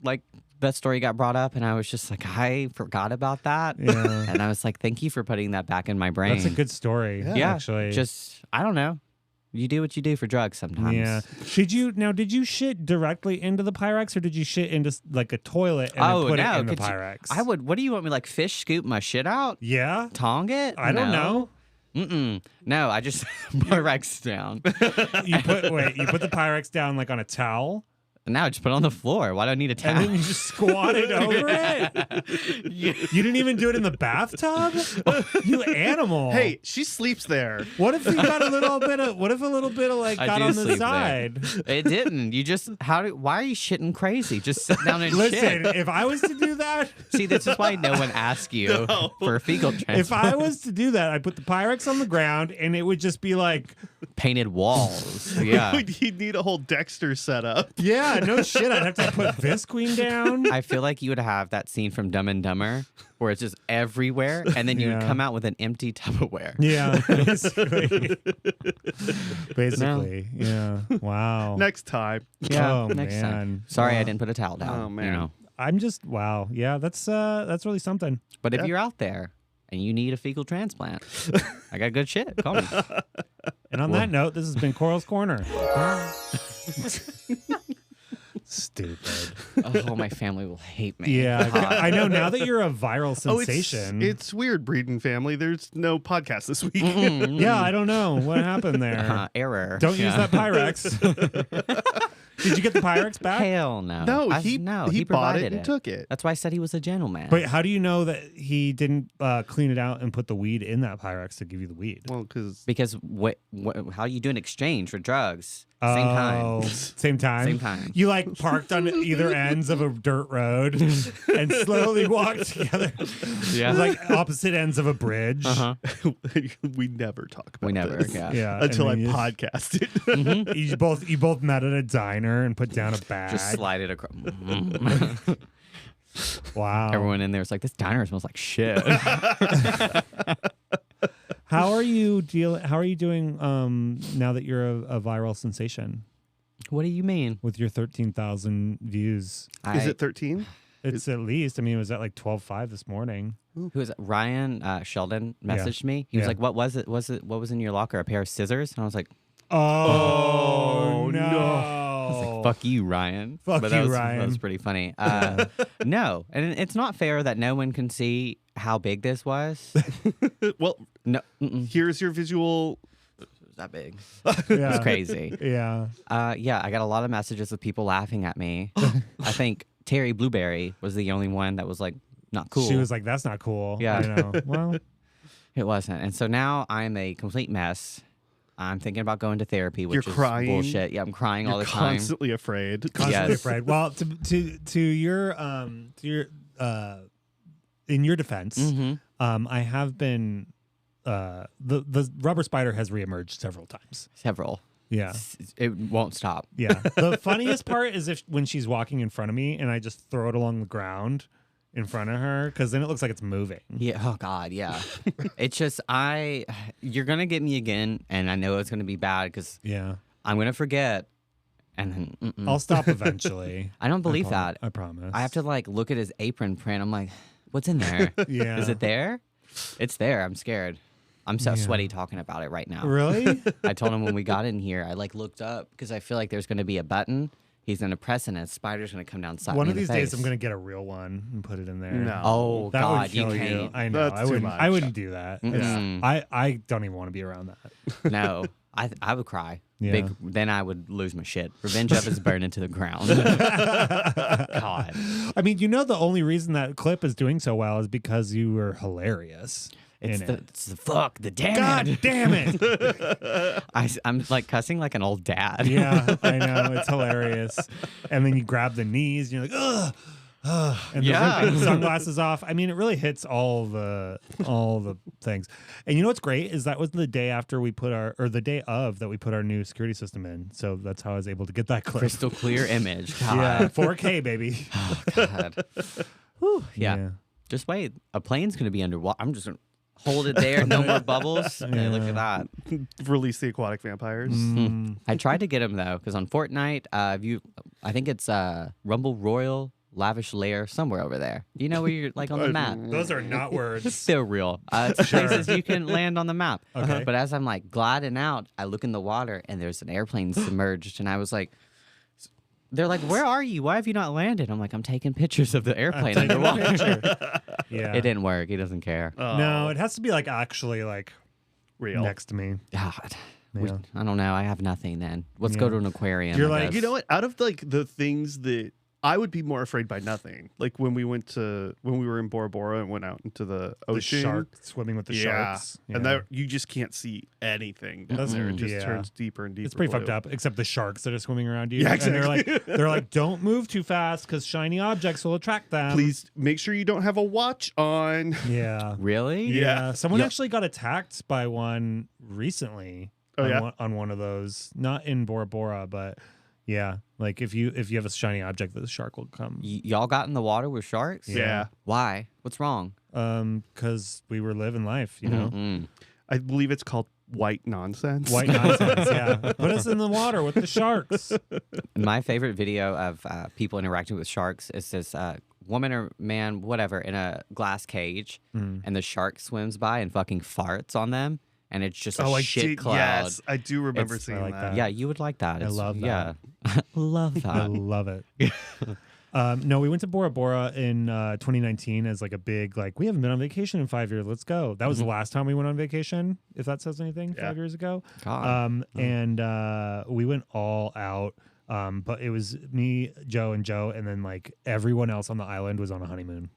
S2: like that story got brought up, and I was just like, I forgot about that.
S1: Yeah.
S2: And I was like, thank you for putting that back in my brain.
S1: That's a good story.
S2: yeah,
S1: actually.
S2: just I don't know. You do what you do for drugs sometimes.
S1: Yeah. Did you shit directly into the Pyrex, or did you shit into like a toilet and then put it in the
S2: could you-
S1: Pyrex?
S2: What do you want me like fish scoop my shit out?
S1: Yeah.
S2: Tong it?
S1: I don't know.
S2: Mm-mm. No, I just Pyrex down.
S1: You put the Pyrex down like on a towel,
S2: Now just put it on the floor. Why do I need a
S1: and
S2: towel?
S1: then you just squatted over it. You didn't even do it in the bathtub. You animal.
S3: Hey, she sleeps there.
S1: what if you got a little bit of? What if a little bit of like
S2: I
S1: got
S2: do
S1: on the
S2: sleep there.
S1: side?
S2: It didn't. You just why are you shitting crazy? Just sit down and
S1: Listen,
S2: shit.
S1: if I was to do that,
S2: See, this is why no one asks you for a fecal transplant.
S1: if I was to do that, I'd put the Pyrex on the ground, and it would just be like,
S2: Painted walls. Yeah.
S3: You'd need a whole Dexter setup.
S1: yeah, no shit. I'd have to put Visqueen down.
S2: I feel like you would have that scene from Dumb and Dumber where it's just everywhere, and then you would
S1: Yeah.
S2: come out with an empty Tupperware.
S1: Yeah, basically. Yeah. Wow.
S3: Next time.
S2: Yeah,
S1: Oh,
S2: next
S1: man.
S2: time. Sorry, I
S1: Wow.
S2: didn't put a towel down.
S3: Oh, man.
S2: You know.
S1: I'm just wow. Yeah, that's really something.
S2: But if
S3: Yeah.
S2: you're out there and you need a fecal transplant, I got good shit. Call me.
S1: And on that note, this has been Coral's Corner. Stupid.
S2: Oh, my family will hate me.
S1: Yeah, I know. Now that you're a viral
S3: Oh,
S1: sensation,
S3: it's weird, Breeden family. There's no podcast this week.
S1: yeah, I don't know what happened there.
S2: Error.
S1: Don't use that Pyrex. Did you get the Pyrex back?
S2: Hell no.
S3: No, he
S2: no,
S3: he bought it
S2: provided
S3: and took it.
S2: That's why I said he was a gentleman.
S1: But how do you know that he didn't clean it out and put the weed in that Pyrex to give you the weed?
S3: Well, because
S2: Because how you do an exchange for drugs? Same time.
S1: Oh, same time.
S2: Same time.
S1: You like parked on either ends of a dirt road and slowly walked together.
S2: Yeah.
S1: Like opposite ends of a bridge.
S2: Uh-huh.
S3: we never talk about
S2: We never.
S3: this
S2: Yeah.
S1: Yeah.
S3: until I
S1: and then
S3: podcast it.
S1: you both met at a diner and put down a bag.
S2: Just slide it across.
S1: Wow.
S2: Everyone in there is like, this diner smells like shit.
S1: How are you doing now that you're a viral sensation
S2: What do you mean?
S1: with your 13,000 views?
S3: Is it 13?
S1: It's at least. I mean, it was at like 12.5 this morning.
S2: Who is it? Ryan Sheldon messaged me. He was
S1: Yeah.
S2: like, "What was it? What was in your locker? A pair of scissors?" And I was like,
S1: Oh,
S3: no.
S1: no.
S2: I was like, Fuck you, Ryan.
S1: Fuck
S2: but
S1: you,
S2: That
S1: Ryan.
S2: was pretty funny. No, and it's not fair that no one can see how big this was.
S3: Well,
S2: No,
S3: here's your visual.
S2: it was that big.
S1: Yeah.
S2: It's crazy.
S1: Yeah.
S2: Yeah, I got a lot of messages of people laughing at me. I think Terry Blueberry was the only one that was like, not cool.
S1: She was like, "That's not cool."
S2: Yeah.
S1: I know. Well,
S2: It wasn't. And so now I'm a complete mess. I'm thinking about going to therapy, which
S3: You're
S2: is
S3: crying?
S2: bullshit. Yeah, I'm crying all
S3: You're
S2: the time.
S3: constantly afraid.
S1: constantly
S2: Yes.
S1: afraid. Well, to your in your defense,
S2: Mhm.
S1: I have been the rubber spider has reemerged several times.
S2: Several.
S1: Yeah.
S2: It won't stop.
S1: Yeah. The funniest part is when she's walking in front of me and I just throw it along the ground in front of her, because then it looks like it's moving.
S2: Yeah. Oh God. Yeah. It's just you're gonna get me again, and I know it's gonna be bad because
S1: Yeah.
S2: I'm gonna forget, and then
S1: I'll stop eventually.
S2: I don't believe that.
S1: I promise.
S2: I have to like look at his apron print. I'm like, what's in there?
S1: Yeah.
S2: Is it there? It's there. I'm scared. I'm so
S1: Yeah.
S2: sweaty talking about it right now.
S1: Really?
S2: I told him when we got in here, I like looked up because I feel like there's going to be a button. He's going to press and a spider's going to come down side
S1: One
S2: me
S1: of
S2: in
S1: these
S2: the
S1: days,
S2: face.
S1: I'm gonna get a real one and put it in there.
S3: No.
S2: Oh
S1: That
S2: God,
S1: would kill
S2: you
S1: you.
S2: can't.
S1: I know.
S3: That's
S1: I
S3: too
S1: wouldn't.
S3: much.
S1: I wouldn't do that.
S2: Mm-mm.
S1: I don't even want to be around that.
S2: No, I would cry.
S1: Yeah.
S2: Then I would lose my shit. Revenge of is burned into the ground. God.
S1: I mean, you know, the only reason that clip is doing so well is because you were hilarious.
S2: It's
S1: in
S2: the,
S1: it.
S2: it's the fuck, the dad.
S1: God damn it.
S2: I'm like cussing like an old dad.
S1: Yeah, I know. It's hilarious. And then you grab the knees and you're like, ugh. Ugh. And
S2: Yeah.
S1: the sunglasses off. I mean, it really hits all the things. And you know what's great is that was the day after we put the day of that we put our new security system in. So that's how I was able to get that clip.
S2: Crystal clear image. God.
S1: Yeah, 4K baby.
S2: Oh, God. Whew. Yeah.
S1: Yeah.
S2: Just wait. A plane's going to be underwater. I'm just going to hold it there. No more bubbles. Hey, look at that.
S3: Release the aquatic vampires.
S1: Mm.
S2: I tried to get him, though, because on Fortnite, I think it's Rumble Royal Lavish Lair somewhere over there. You know where you're like on the map?
S1: Those are not words.
S2: Still real. It's places you can land on the map.
S1: Okay.
S2: But as I'm like gliding out, I look in the water and there's an airplane submerged, and I was like, they're like, where are you? Why have you not landed? I'm like, I'm taking pictures of the airplane underwater.
S1: Yeah.
S2: It didn't work. He doesn't care.
S1: No, it has to be like actually like
S3: Real.
S1: next to me.
S2: God.
S1: Yeah.
S2: I don't know. I have nothing then. Let's go
S1: Yeah.
S2: to an aquarium.
S1: You're
S2: I
S1: like,
S2: guess.
S3: You know what? Out of like the things that I would be more afraid by nothing. Like when we were in Bora Bora and went out into the
S1: The
S3: ocean.
S1: shark swimming with the sharks.
S3: And that you just can't see anything down there. It just
S1: Yeah.
S3: turns deeper and deeper.
S1: It's pretty
S3: blue.
S1: fucked up, except the sharks that are swimming around you.
S3: Yeah,
S1: And
S3: exactly.
S1: they're like, don't move too fast because shiny objects will attract them.
S3: Please make sure you don't have a watch on.
S1: Yeah.
S2: Really?
S1: Yeah. Someone
S2: Yeah.
S1: actually got attacked by one recently.
S3: Oh,
S1: on
S3: yeah?
S1: on one of those, not in Bora Bora, but yeah, like if you have a shiny object, the shark will come.
S2: Y'all got in the water with sharks?
S3: Yeah.
S2: Why? What's wrong?
S1: Because we were living life, you know.
S2: Mm-mm.
S3: I believe it's called white nonsense.
S1: White nonsense. Yeah. Put us in the water with the sharks.
S2: My favorite video of people interacting with sharks is this woman or man, whatever, in a glass cage, and the shark swims by and fucking farts on them, and it's just a shit cloud.
S3: Yes, I do remember
S2: It's-
S3: seeing
S1: I like
S3: that.
S1: that.
S2: Yeah, you would like that.
S1: I
S2: It's-
S1: love
S2: Yeah, love
S1: I
S2: that.
S1: love it. No, we went to Bora Bora in 2019 as like a big, like, we haven't been on vacation in 5 years. Let's go. That was the last time we went on vacation, if that says anything,
S3: Yeah.
S1: 5 years ago.
S2: God.
S1: And we went all out. But it was me, Joe, and then like everyone else on the island was on a honeymoon.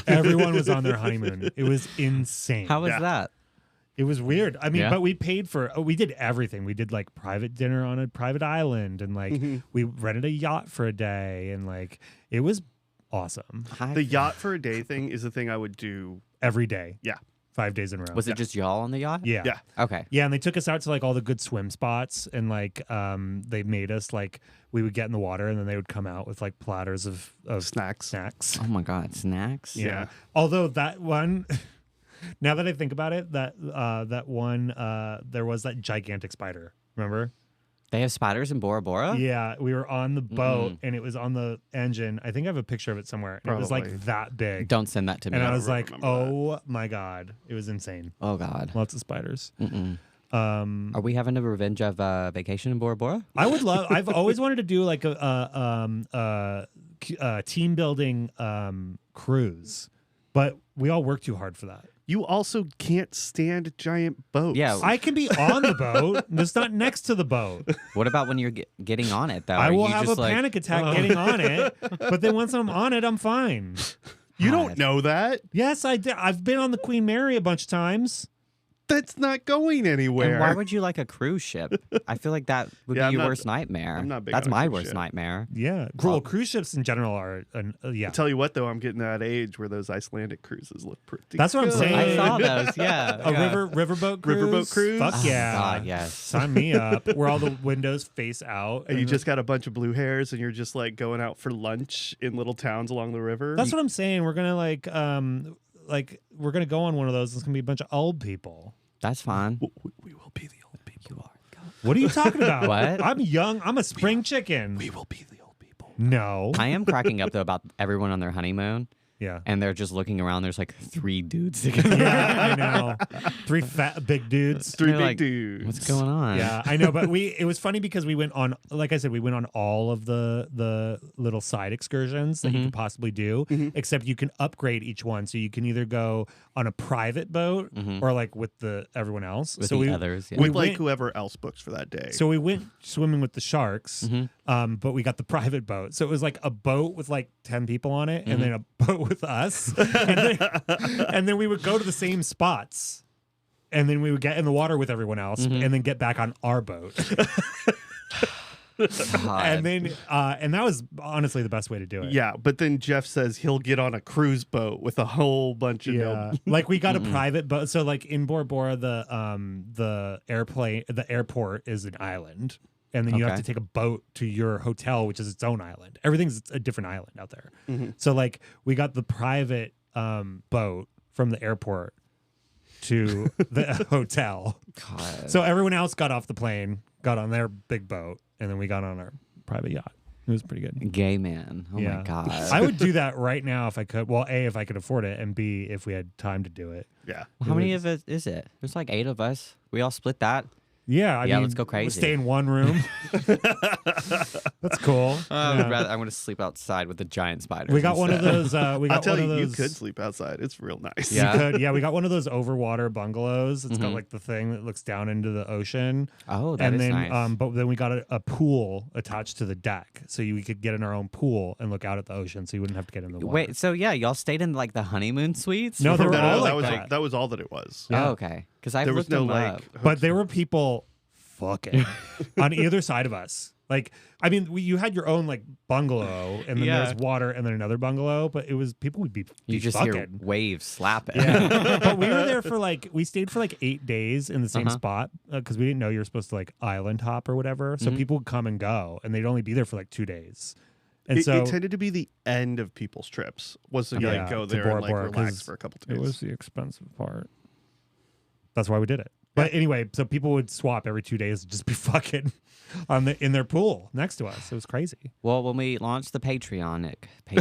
S1: Everyone was on their honeymoon. It was insane.
S2: How was
S3: Yeah.
S2: that?
S1: It was weird. I mean,
S2: Yeah.
S1: but we paid for. We did everything. We did like private dinner on a private island, and like we rented a yacht for a day, and like it was awesome
S3: The yacht for a day thing is the thing I would do.
S1: every day.
S3: Yeah.
S1: 5 days in a row.
S2: Was it just y'all on the yacht?
S1: Yeah.
S3: Yeah.
S2: Okay.
S1: Yeah, and they took us out to like all the good swim spots, and like they made us like we would get in the water, and then they would come out with like platters of
S3: Snacks.
S2: Oh my God, snacks.
S3: Yeah.
S1: Although that one, now that I think about it, that one there was that gigantic spider. Remember?
S2: They have spiders in Bora Bora?
S1: Yeah, we were on the boat, and it was on the engine. I think I have a picture of it somewhere. It was
S3: Probably.
S1: like that big.
S2: Don't send that to me.
S1: And I
S3: don't
S1: was like,
S3: remember
S1: oh my God. It was insane.
S2: Oh God.
S1: Lots of spiders.
S2: Mm-mm. Are we having a revenge of vacation in Bora Bora?
S1: I would love. I've always wanted to do like a team building cruise, but we all work too hard for that.
S3: You also can't stand giant boats.
S2: Yeah.
S1: I can be on the boat, just not next to the boat.
S2: What about when you're getting on it, though?
S1: I
S2: Are
S1: will
S2: you
S1: have a
S2: just like,
S1: panic attack getting on it, but then once I'm on it, I'm fine.
S3: You don't know that.
S1: Yes, I did. I've been on the Queen Mary a bunch of times.
S3: That's not going anywhere.
S2: And why would you like a cruise ship? I feel like that would
S3: Yeah,
S2: be
S3: I'm
S2: your
S3: not-
S2: worst nightmare.
S3: I'm not big
S2: That's
S3: on a
S2: my
S3: cruise
S2: worst
S3: ship.
S2: nightmare.
S1: Yeah, well, cruise ships in general are, yeah.
S3: Tell you what, though, I'm getting to that age where those Icelandic cruises look pretty.
S1: That's what I'm
S3: good.
S1: saying.
S2: I saw those. Yeah,
S1: A
S2: yeah.
S1: riverboat cruise.
S3: Riverboat cruise?
S1: Fuck
S2: Oh,
S1: yeah!
S2: God, yes.
S1: Sign me up. Where all the windows face out,
S3: And you just got a bunch of blue hairs, and you're just like going out for lunch in little towns along the river.
S1: That's what I'm saying. We're gonna like we're gonna go on one of those. It's gonna be a bunch of old people.
S2: That's fine.
S3: We will be the old people.
S2: You are.
S1: What are you talking about?
S2: What?
S1: I'm young. I'm a spring chicken.
S3: We will be the old people.
S1: No.
S2: I am cracking up though about everyone on their honeymoon,
S1: Yeah.
S2: and they're just looking around. There's like 3 dudes together.
S1: Yeah, I know. 3 fat big dudes.
S3: Three
S2: They're
S3: big
S2: like,
S3: dudes.
S2: What's going on?
S1: Yeah, I know, but it was funny because we went on, like I said, we went on all of the little side excursions that you could possibly do, except you can upgrade each one. So you can either go on a private boat or like with everyone else.
S2: With
S1: so
S2: the
S1: we,
S2: others. Yeah.
S1: we
S3: With like
S1: went-
S3: whoever else books for that day.
S1: So we went swimming with the sharks, but we got the private boat. So it was like a boat with like 10 people on it, and then a boat with us, and then we would go to the same spots, and then we would get in the water with everyone else, and then get back on our boat,
S2: God.
S1: and then and that was honestly the best way to do it.
S3: Yeah, but then Jeff says he'll get on a cruise boat with a whole bunch of
S1: Yeah, like we got a private boat. So like in Bora Bora, the airport is an island, and then you have
S2: Okay.
S1: to take a boat to your hotel, which is its own island. Everything's a different island out there. So like we got the private boat from the airport to the hotel.
S2: God.
S1: So everyone else got off the plane, got on their big boat, and then we got on our private yacht. It was pretty good.
S2: Gay man. Oh
S1: Yeah.
S2: my God.
S1: I would do that right now if I could. Well, A, if I could afford it, and B, if we had time to do it.
S3: Yeah.
S2: How many of us is it? There's like 8 of us. We all split that.
S1: Yeah, I
S2: Yeah,
S1: mean,
S2: let's go
S1: we'll
S2: crazy.
S1: stay in one room. That's cool.
S2: I
S1: Yeah.
S2: would rather. I want to sleep outside with the giant spiders.
S1: We got one of
S2: instead.
S1: those. We
S3: I'll
S1: got
S3: tell
S1: one
S3: you,
S1: of
S3: you
S1: those.
S3: could sleep outside. It's real nice.
S2: Yeah.
S1: We could. Yeah, we got one of those overwater bungalows. It's got like the thing that looks down into the ocean.
S2: Oh, that
S1: and
S2: is
S1: then,
S2: nice.
S1: but then we got a pool attached to the deck, so we could get in our own pool and look out at the ocean, so you wouldn't have to get in the water.
S2: Wait, so yeah, y'all stayed in like the honeymoon suites?
S1: No, they were
S3: No,
S1: all
S3: that
S1: like
S3: was that was all that it was.
S1: Yeah.
S2: Oh, okay. Because I
S3: There was
S2: looked
S3: no
S2: them
S3: like
S2: up.
S1: But there were people fucking on either side of us. Like, I mean, you had your own like bungalow, and then
S2: Yeah.
S1: there's water, and then another bungalow. But it was people would be
S2: You just
S1: fucking.
S2: hear waves slapping.
S1: Yeah. But we were there for we stayed for like 8 days in the same
S2: Uh-huh.
S1: spot because we didn't know you were supposed to like island hop or whatever. So people would come and go, and they'd only be there for like 2 days. And
S3: It,
S1: so
S3: it tended to be the end of people's trips. Was to
S1: Yeah,
S3: like go
S1: to
S3: there
S1: Bora
S3: and like
S1: Bora,
S3: relax
S1: 'cause
S3: for a couple days.
S1: it was the expensive part. That's why we did it. But anyway, so people would swap every 2 days and just be fucking in their pool next to us. It was crazy.
S2: Well, when we launched the Patreon,
S1: The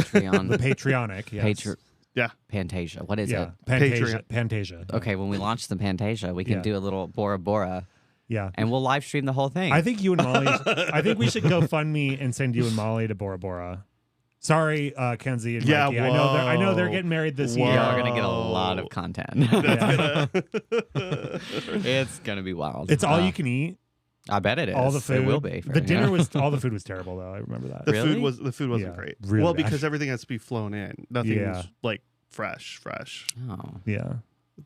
S1: Patreonic, yes.
S3: Yeah.
S2: Pantasia. What is
S1: Yeah,
S2: it?
S1: Pantasia. Pantasia.
S2: Okay, when we launch the Pantasia, we can
S1: Yeah.
S2: do a little Bora Bora,
S1: Yeah.
S2: and we'll live stream the whole thing.
S1: I think you and Molly. I think we should go fund me and send you and Molly to Bora Bora. Sorry, Kenzie and
S3: Yeah,
S1: Mikey. I know they're
S3: whoa.
S1: getting married this
S3: Whoa.
S1: year.
S2: yeah, we're gonna get a lot of content.
S1: Yeah.
S2: It's gonna be wild.
S1: It's all you can eat.
S2: I bet it is.
S1: All the food.
S2: It will be.
S1: The dinner was all the food was terrible though. I remember that.
S3: The
S2: Really?
S3: food wasn't
S1: Yeah,
S3: great.
S1: really
S3: well,
S1: bad.
S3: because everything has to be flown in. Nothing's
S1: Yeah.
S3: like fresh.
S2: Oh.
S1: Yeah.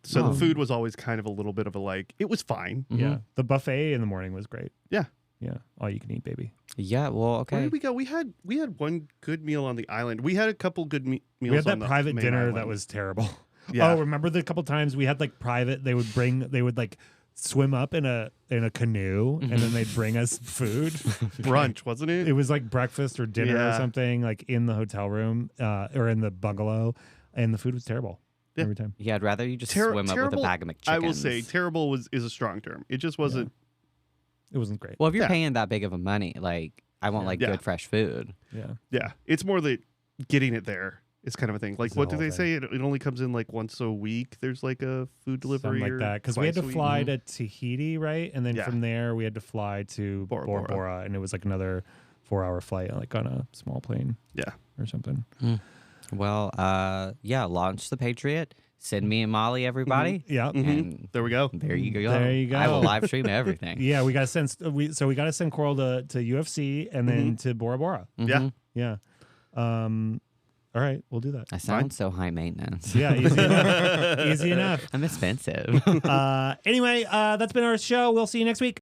S3: So
S2: Oh.
S3: the food was always kind of a little bit of a like. It was fine.
S2: Mhm.
S1: Yeah. The buffet in the morning was great.
S3: Yeah.
S1: Yeah. All you can eat, baby.
S2: Yeah. Well.
S3: Where
S2: Okay.
S3: did we go? We had one good meal on the island. We had a couple good meals.
S1: We had
S3: on
S1: that
S3: the
S1: private
S3: main
S1: dinner
S3: island.
S1: that was terrible.
S3: Yeah.
S1: Oh, remember the couple times we had like private? They would like swim up in a canoe, and then they'd bring us food.
S3: brunch, wasn't it?
S1: It was like breakfast or dinner or
S3: Yeah.
S1: something, like in the hotel room or in the bungalow, and the food was terrible
S3: Yeah.
S1: every time.
S2: Yeah. I'd rather you just
S3: Ter-
S2: swim up with a
S3: terrible-
S2: bag of McChickens.
S3: I will say terrible is a strong term. It just wasn't.
S1: It wasn't great.
S2: Well, if you're
S3: Yeah.
S2: paying that big of a money, like I want like
S3: Yeah.
S2: good fresh food.
S1: Yeah.
S3: Yeah, it's more that getting it there is kind of a thing. Like,
S1: It's a
S3: what do
S1: whole
S3: they
S1: thing.
S3: say? It only comes in like once a week. There's like a food delivery
S1: Something like that. Because we had to
S3: twice a week.
S1: fly to Tahiti, right? And then
S3: Yeah.
S1: from there, we had to fly to
S3: Bora
S1: Bora
S3: Bora.
S1: Bora. And it was like another 4-hour flight, like on a small plane
S3: Yeah.
S1: or something.
S2: Well, launch the Patriot. Send me and Molly, everybody.
S1: Yeah.
S2: And
S3: There we go.
S2: there you go.
S1: There you
S2: I will
S1: go.
S2: live stream everything.
S1: Yeah, we got to send. We got to send Coral to UFC and then to Bora Bora.
S3: Yeah.
S1: Yeah. All right, we'll do that.
S2: I sound so high maintenance.
S1: Yeah, easy enough. Easy enough.
S2: I'm expensive.
S1: Anyway, that's been our show. We'll see you next week.